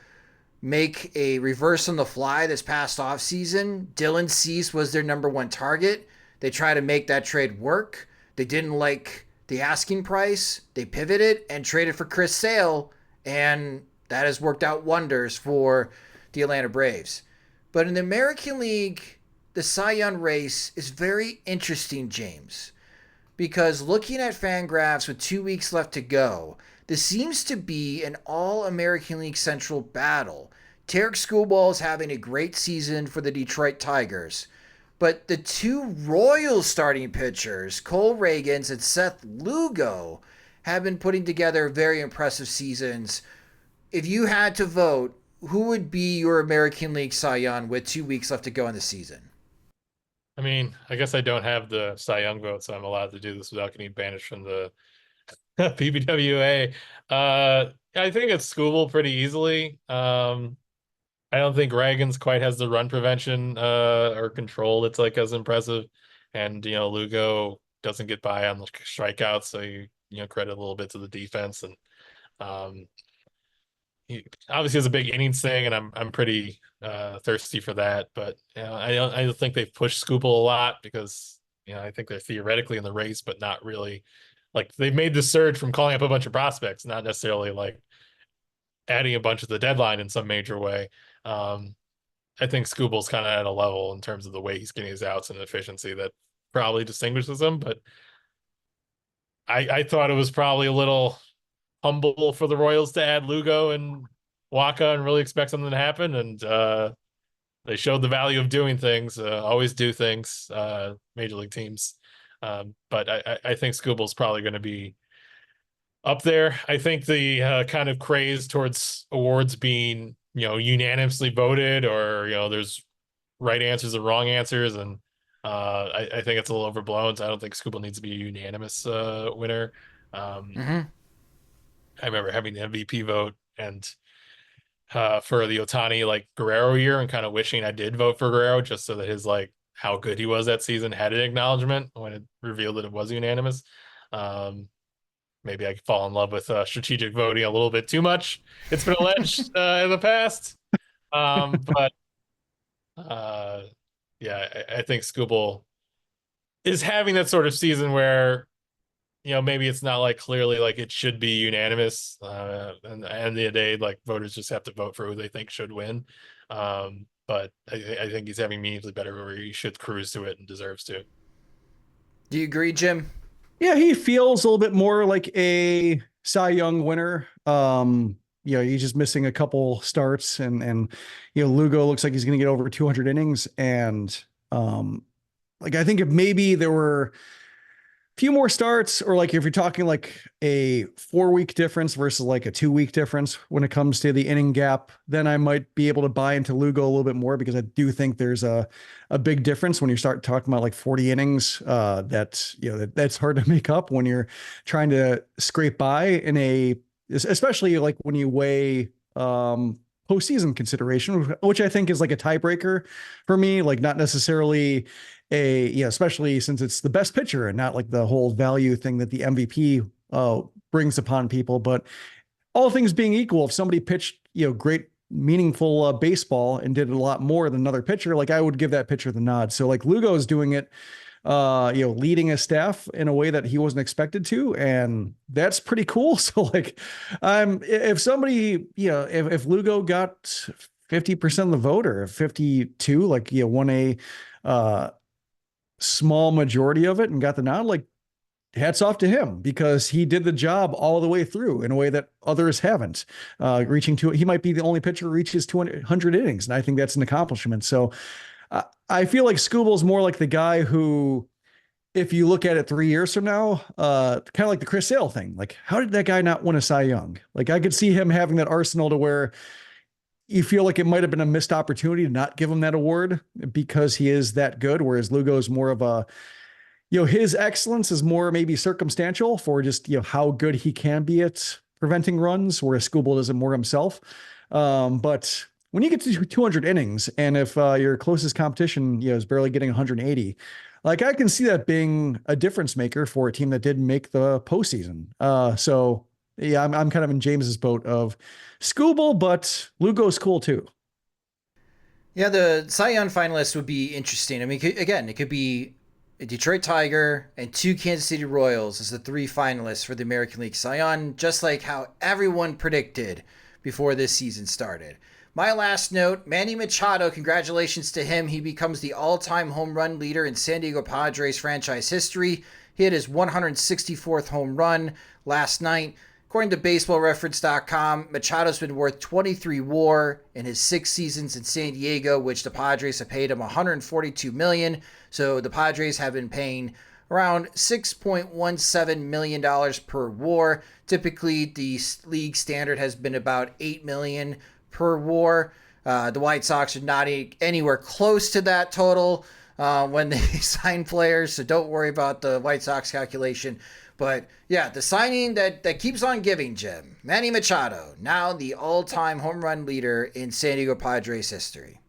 make a reverse on the fly this past offseason. Dylan Cease was their number 1 target. They tried to make that trade work. They didn't like the asking price. They pivoted and traded for Chris Sale, and that has worked out wonders for the Atlanta Braves. But in the American League, the Cy Young race is very interesting, James, because looking at Fangraphs with 2 weeks left to go, this seems to be an all-American League Central battle. Tarek Skubal is having a great season for the Detroit Tigers, but the 2 Royals starting pitchers, Cole Ragans and Seth Lugo, have been putting together very impressive seasons. If you had to vote, who would be your American League Cy Young with 2 weeks left to go in the season? I mean, I guess I don't have the Cy Young vote, so I'm allowed to do this without getting banished from the PBWA. I think it's Skubal pretty easily. I don't think Reagan's quite has the run prevention or control that's like as impressive. And Lugo doesn't get by on the strikeouts, so you credit a little bit to the defense. And he obviously has a big innings thing, and I'm pretty thirsty for that. But I don't think they've pushed Skubal a lot because I think they're theoretically in the race, but not really. Like they've made the surge from calling up a bunch of prospects, not necessarily like adding a bunch of the deadline in some major way. I think Skubal's kind of at a level in terms of the way he's getting his outs and efficiency that probably distinguishes him. But I thought it was probably a little humble for the Royals to add Lugo and Waka and really expect something to happen. And they showed the value of doing things, always do things, major league teams. But I think Skubal's probably going to be up there. I think the kind of craze towards awards being, unanimously voted or, there's right answers and wrong answers. And I think it's a little overblown. So I don't think Skubal needs to be a unanimous winner. I remember having the MVP vote and for the Ohtani Guerrero year and kind of wishing I did vote for Guerrero just so that his how good he was that season had an acknowledgement when it revealed that it was unanimous. Maybe I could fall in love with strategic voting a little bit too much. It's been alleged in the past. But I think Skubal is having that sort of season where, maybe it's not clearly it should be unanimous. And at the end of the day, voters just have to vote for who they think should win. But I think he's having meaningfully better where he should cruise to it and deserves to. Do you agree, Jim? Yeah, he feels a little bit more like a Cy Young winner. He's just missing a couple starts and Lugo looks like he's going to get over 200 innings. And I think if maybe there were a few more starts or if you're talking a 4-week difference versus a 2-week difference when it comes to the inning gap, then I might be able to buy into Lugo a little bit more because I do think there's a big difference when you start talking about 40 innings. That's hard to make up when you're trying to scrape by especially when you weigh postseason consideration, which I think is a tiebreaker for me, not necessarily especially since it's the best pitcher and not the whole value thing that the MVP brings upon people. But all things being equal, if somebody pitched, great, meaningful baseball and did a lot more than another pitcher, I would give that pitcher the nod. So Lugo is doing it, leading his staff in a way that he wasn't expected to. And that's pretty cool. So if somebody, if Lugo got 50% of the vote or 52, won a small majority of it and got the nod, hats off to him because he did the job all the way through in a way that others haven't. He might be the only pitcher who reaches 200 innings. And I think that's an accomplishment. So I feel like Skubal's more like the guy who, if you look at it 3 years from now, kind of like the Chris Sale thing, how did that guy not win a Cy Young? I could see him having that arsenal to where you feel like it might have been a missed opportunity to not give him that award because he is that good. Whereas Lugo is more of a, his excellence is more maybe circumstantial for just, how good he can be at preventing runs, whereas Skubal does it more himself. But when you get to 200 innings and if your closest competition, is barely getting 180, I can see that being a difference maker for a team that didn't make the postseason. So yeah, I'm kind of in James's boat of Skubal, but Lugo's cool too. Yeah, the Cy Young finalists would be interesting. I mean, it could be a Detroit Tiger and 2 Kansas City Royals as the 3 finalists for the American League Cy Young, just like how everyone predicted before this season started. My last note, Manny Machado, congratulations to him. He becomes the all-time home run leader in San Diego Padres franchise history. He hit his 164th home run last night. According to BaseballReference.com, Machado's been worth 23 WAR in his 6 seasons in San Diego, which the Padres have paid him $142 million. So the Padres have been paying around $6.17 million per WAR. Typically, the league standard has been about $8 million per WAR. The White Sox are not anywhere close to that total when they sign players, so don't worry about the White Sox calculation. But yeah, the signing that keeps on giving, Jim. Manny Machado, now the all-time home run leader in San Diego Padres history.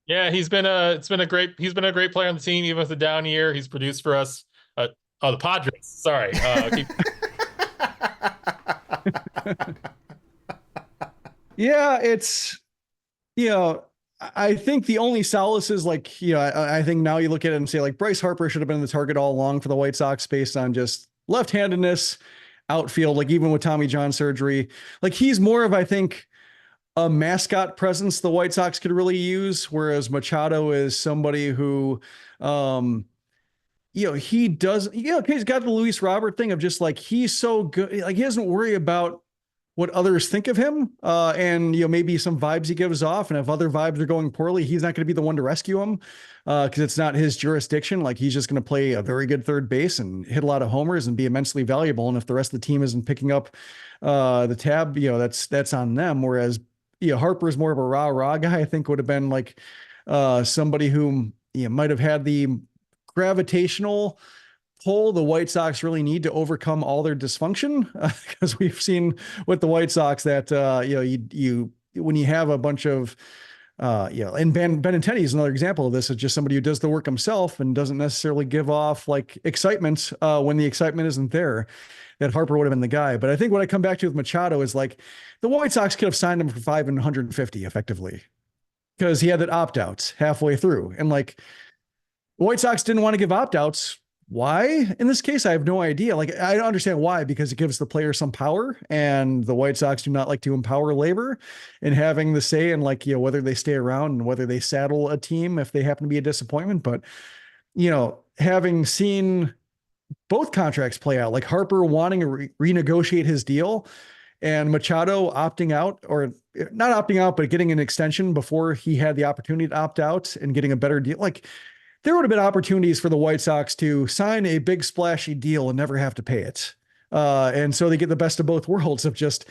Yeah, he's been a great player on the team, even with a down year. He's produced for us. The Padres. Sorry. Yeah, it's, I think the only solace is like, I think now you look at it and say like Bryce Harper should have been the target all along for the White Sox based on just left-handedness, outfield, like even with Tommy John surgery, like he's more of, I think, a mascot presence the White Sox could really use. Whereas Machado is somebody who, he does, he's got the Luis Robert thing of just like, he's so good. Like he doesn't worry about what others think of him. And, maybe some vibes he gives off. And if other vibes are going poorly, he's not going to be the one to rescue him because it's not his jurisdiction. Like he's just going to play a very good third base and hit a lot of homers and be immensely valuable. And if the rest of the team isn't picking up the tab, that's on them. Whereas, Harper is more of a rah guy. I think would have been like somebody who might have had the gravitational pull the White Sox really need to overcome all their dysfunction, because we've seen with the White Sox that you when you have a bunch of and Benintendi is another example of this. Is just somebody who does the work himself and doesn't necessarily give off like excitement when the excitement isn't there. That Harper would have been the guy. But I think what I come back to with Machado is like the White Sox could have signed him for $5 and $150 effectively because he had that opt-outs halfway through. And like the White Sox didn't want to give opt-outs. Why? In this case, I have no idea. Like, I don't understand why, because it gives the player some power, and the White Sox do not like to empower labor and having the say in like, whether they stay around and whether they saddle a team if they happen to be a disappointment. But, having seen both contracts play out, like Harper wanting to renegotiate his deal and Machado opting out, or not opting out, but getting an extension before he had the opportunity to opt out and getting a better deal. Like, there would have been opportunities for the White Sox to sign a big splashy deal and never have to pay it. And so they get the best of both worlds of just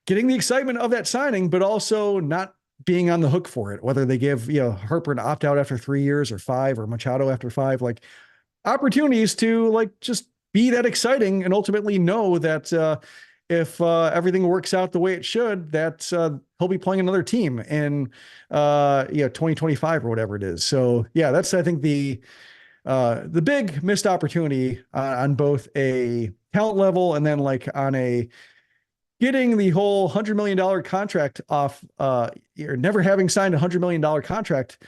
getting the excitement of that signing, but also not being on the hook for it. Whether they give, Harper an opt out after 3 years or 5, or Machado after 5, like opportunities to like just be that exciting and ultimately know that if everything works out the way it should, that he'll be playing another team in 2025 or whatever it is. So yeah, that's, I think, the big missed opportunity on both a talent level and then like on a getting the whole $100 million contract off, or never having signed a $100 million contract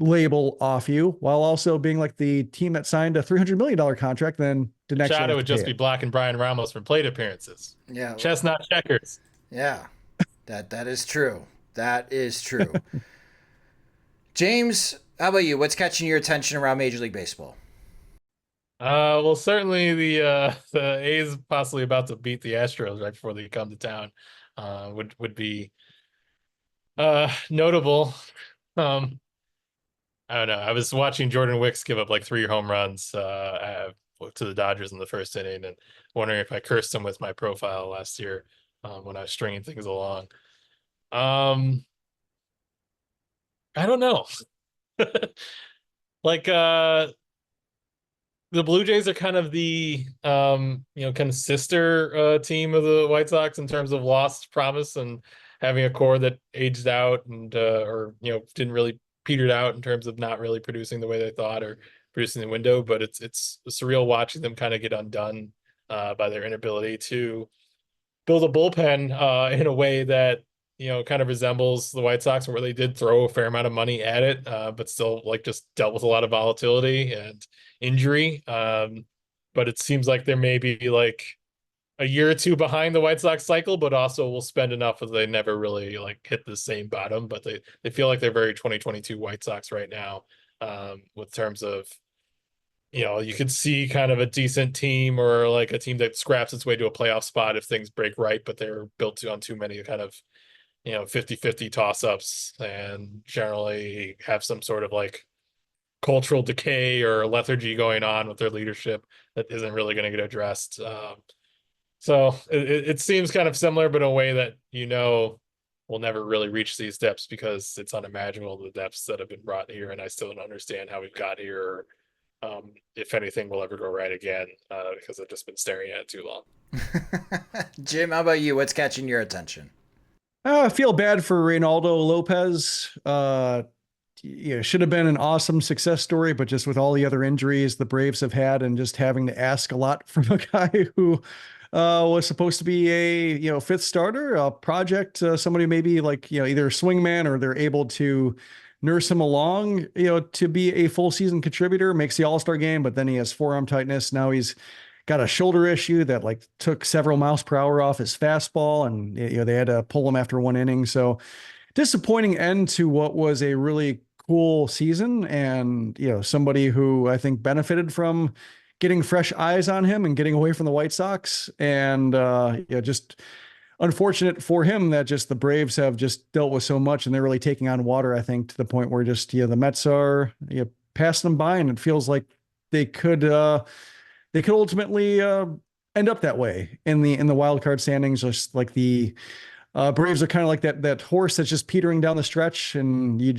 label off you, while also being like the team that signed a $300 million contract, then the next Machado would just be blocking Bryan Ramos for plate appearances. Yeah. Chestnut checkers. Yeah. That is true. That is true. James, how about you? What's catching your attention around Major League Baseball? Well, certainly the A's possibly about to beat the Astros right before they come to town would be notable. I don't know. I was watching Jordan Wicks give up like 3 home runs to the Dodgers in the first inning, and wondering if I cursed him with my profile last year when I was stringing things along. I don't know. Like the Blue Jays are kind of the kind of sister team of the White Sox in terms of lost promise and having a core that aged out and or didn't really petered out in terms of not really producing the way they thought or producing the window. But it's surreal watching them kind of get undone by their inability to build a bullpen in a way that kind of resembles the White Sox, where they did throw a fair amount of money at it, but still like just dealt with a lot of volatility and injury. But it seems like there may be like a year or two behind the White Sox cycle, but also will spend enough that they never really like hit the same bottom. But they feel like they're very 2022 White Sox right now, with terms of, you could see kind of a decent team or like a team that scraps its way to a playoff spot if things break right, but they're built on too many kind of 50-50 toss-ups, and generally have some sort of like cultural decay or lethargy going on with their leadership that isn't really going to get addressed. So it seems kind of similar, but in a way that we'll never really reach these depths, because it's unimaginable the depths that have been brought here, and I still don't understand how we've got here, if anything will ever go right again, because I've just been staring at it too long. Jim, how about you? What's catching your attention? I feel bad for Reynaldo Lopez. Should have been an awesome success story, but just with all the other injuries the Braves have had and just having to ask a lot from a guy who was supposed to be a fifth starter, a project, somebody maybe like either a swingman, or they're able to nurse him along to be a full season contributor, makes the All-Star game, but then he has forearm tightness. Now he's got a shoulder issue that like took several miles per hour off his fastball, and they had to pull him after one inning. So disappointing end to what was a really cool season, and somebody who I think benefited from getting fresh eyes on him and getting away from the White Sox. And just unfortunate for him that just the Braves have just dealt with so much, and they're really taking on water, I think, to the point where just the Mets are passing them by, and it feels like they could ultimately end up that way in the wild card standings. Just like the Braves are kind of like that horse that's just petering down the stretch, and you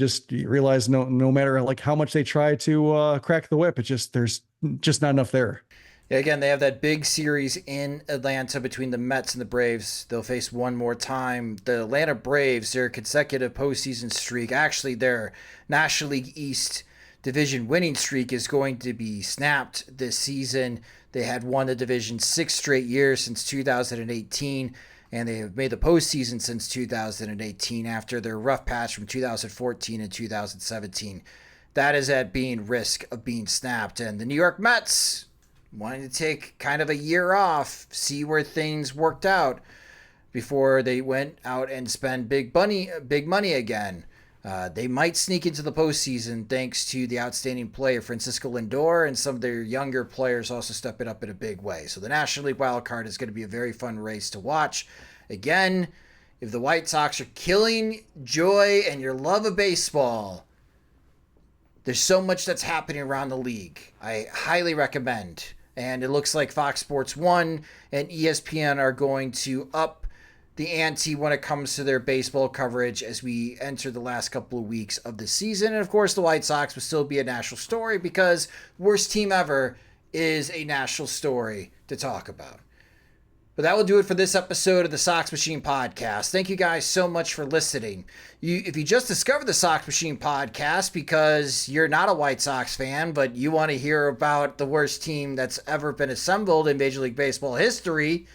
realize no matter like how much they try to crack the whip, there's just not enough there. Yeah, again, they have that big series in Atlanta between the Mets and the Braves. They'll face one more time. The Atlanta Braves, their consecutive postseason streak, actually their National League East division winning streak, is going to be snapped this season. They had won the division 6 straight years since 2018, and they have made the postseason since 2018 after their rough patch from 2014 and 2017. That is at being risk of being snapped. And the New York Mets wanted to take kind of a year off, see where things worked out before they went out and spend big money again. They might sneak into the postseason thanks to the outstanding play of Francisco Lindor, and some of their younger players also stepping up in a big way. So the National League wild card is going to be a very fun race to watch. Again, if the White Sox are killing joy and your love of baseball, there's so much that's happening around the league. I highly recommend. And it looks like Fox Sports 1 and ESPN are going to up the ante when it comes to their baseball coverage as we enter the last couple of weeks of the season. And of course, the White Sox will still be a national story because worst team ever is a national story to talk about. But that will do it for this episode of the Sox Machine podcast. Thank you guys so much for listening. If you just discovered the Sox Machine podcast because you're not a White Sox fan, but you want to hear about the worst team that's ever been assembled in Major League Baseball history,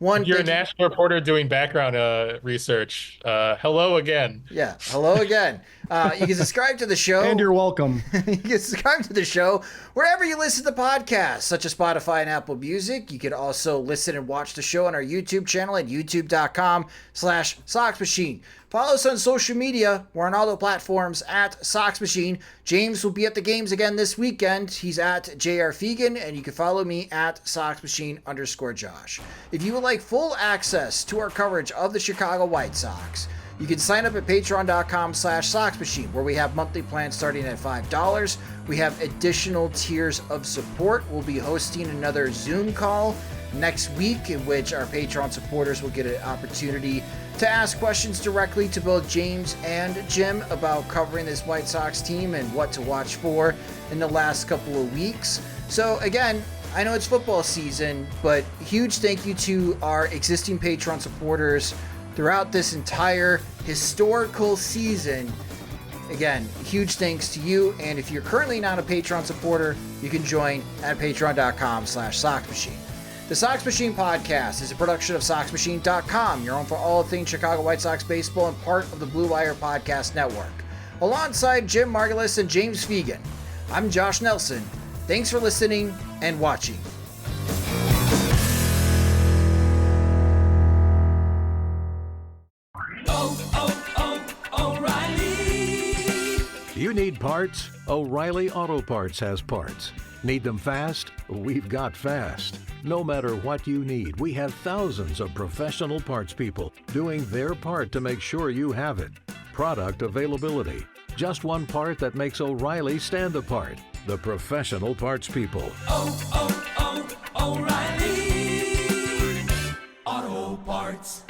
you're a national reporter doing background research. Hello again. Yeah, hello again. You can subscribe to the show. And you're welcome. You can subscribe to the show wherever you listen to podcasts, such as Spotify and Apple Music. You can also listen and watch the show on our YouTube channel at youtube.com/Sox Machine. Follow us on social media. We're on all the platforms at Sox Machine. James will be at the games again this weekend. He's at JR Fegan, and you can follow me at SoxMachine_Josh. If you would like full access to our coverage of the Chicago White Sox, you can sign up at patreon.com/Sox Machine, where we have monthly plans starting at $5. We have additional tiers of support. We'll be hosting another Zoom call next week in which our Patreon supporters will get an opportunity to ask questions directly to both James and Jim about covering this White Sox team and what to watch for in the last couple of weeks. So again, I know it's football season, but huge thank you to our existing Patreon supporters throughout this entire historical season. Again, huge thanks to you. And if you're currently not a Patreon supporter, you can join at patreon.com/Sox Machine. The Sox Machine podcast is a production of SoxMachine.com, your home for all things Chicago White Sox baseball and part of the Blue Wire Podcast Network. Alongside Jim Margulis and James Fegan, I'm Josh Nelson. Thanks for listening and watching. O'Reilly! You need parts? O'Reilly Auto Parts has parts. Need them fast? We've got fast. No matter what you need, we have thousands of professional parts people doing their part to make sure you have it. Product availability. Just one part that makes O'Reilly stand apart. The professional parts people. O'Reilly Auto Parts.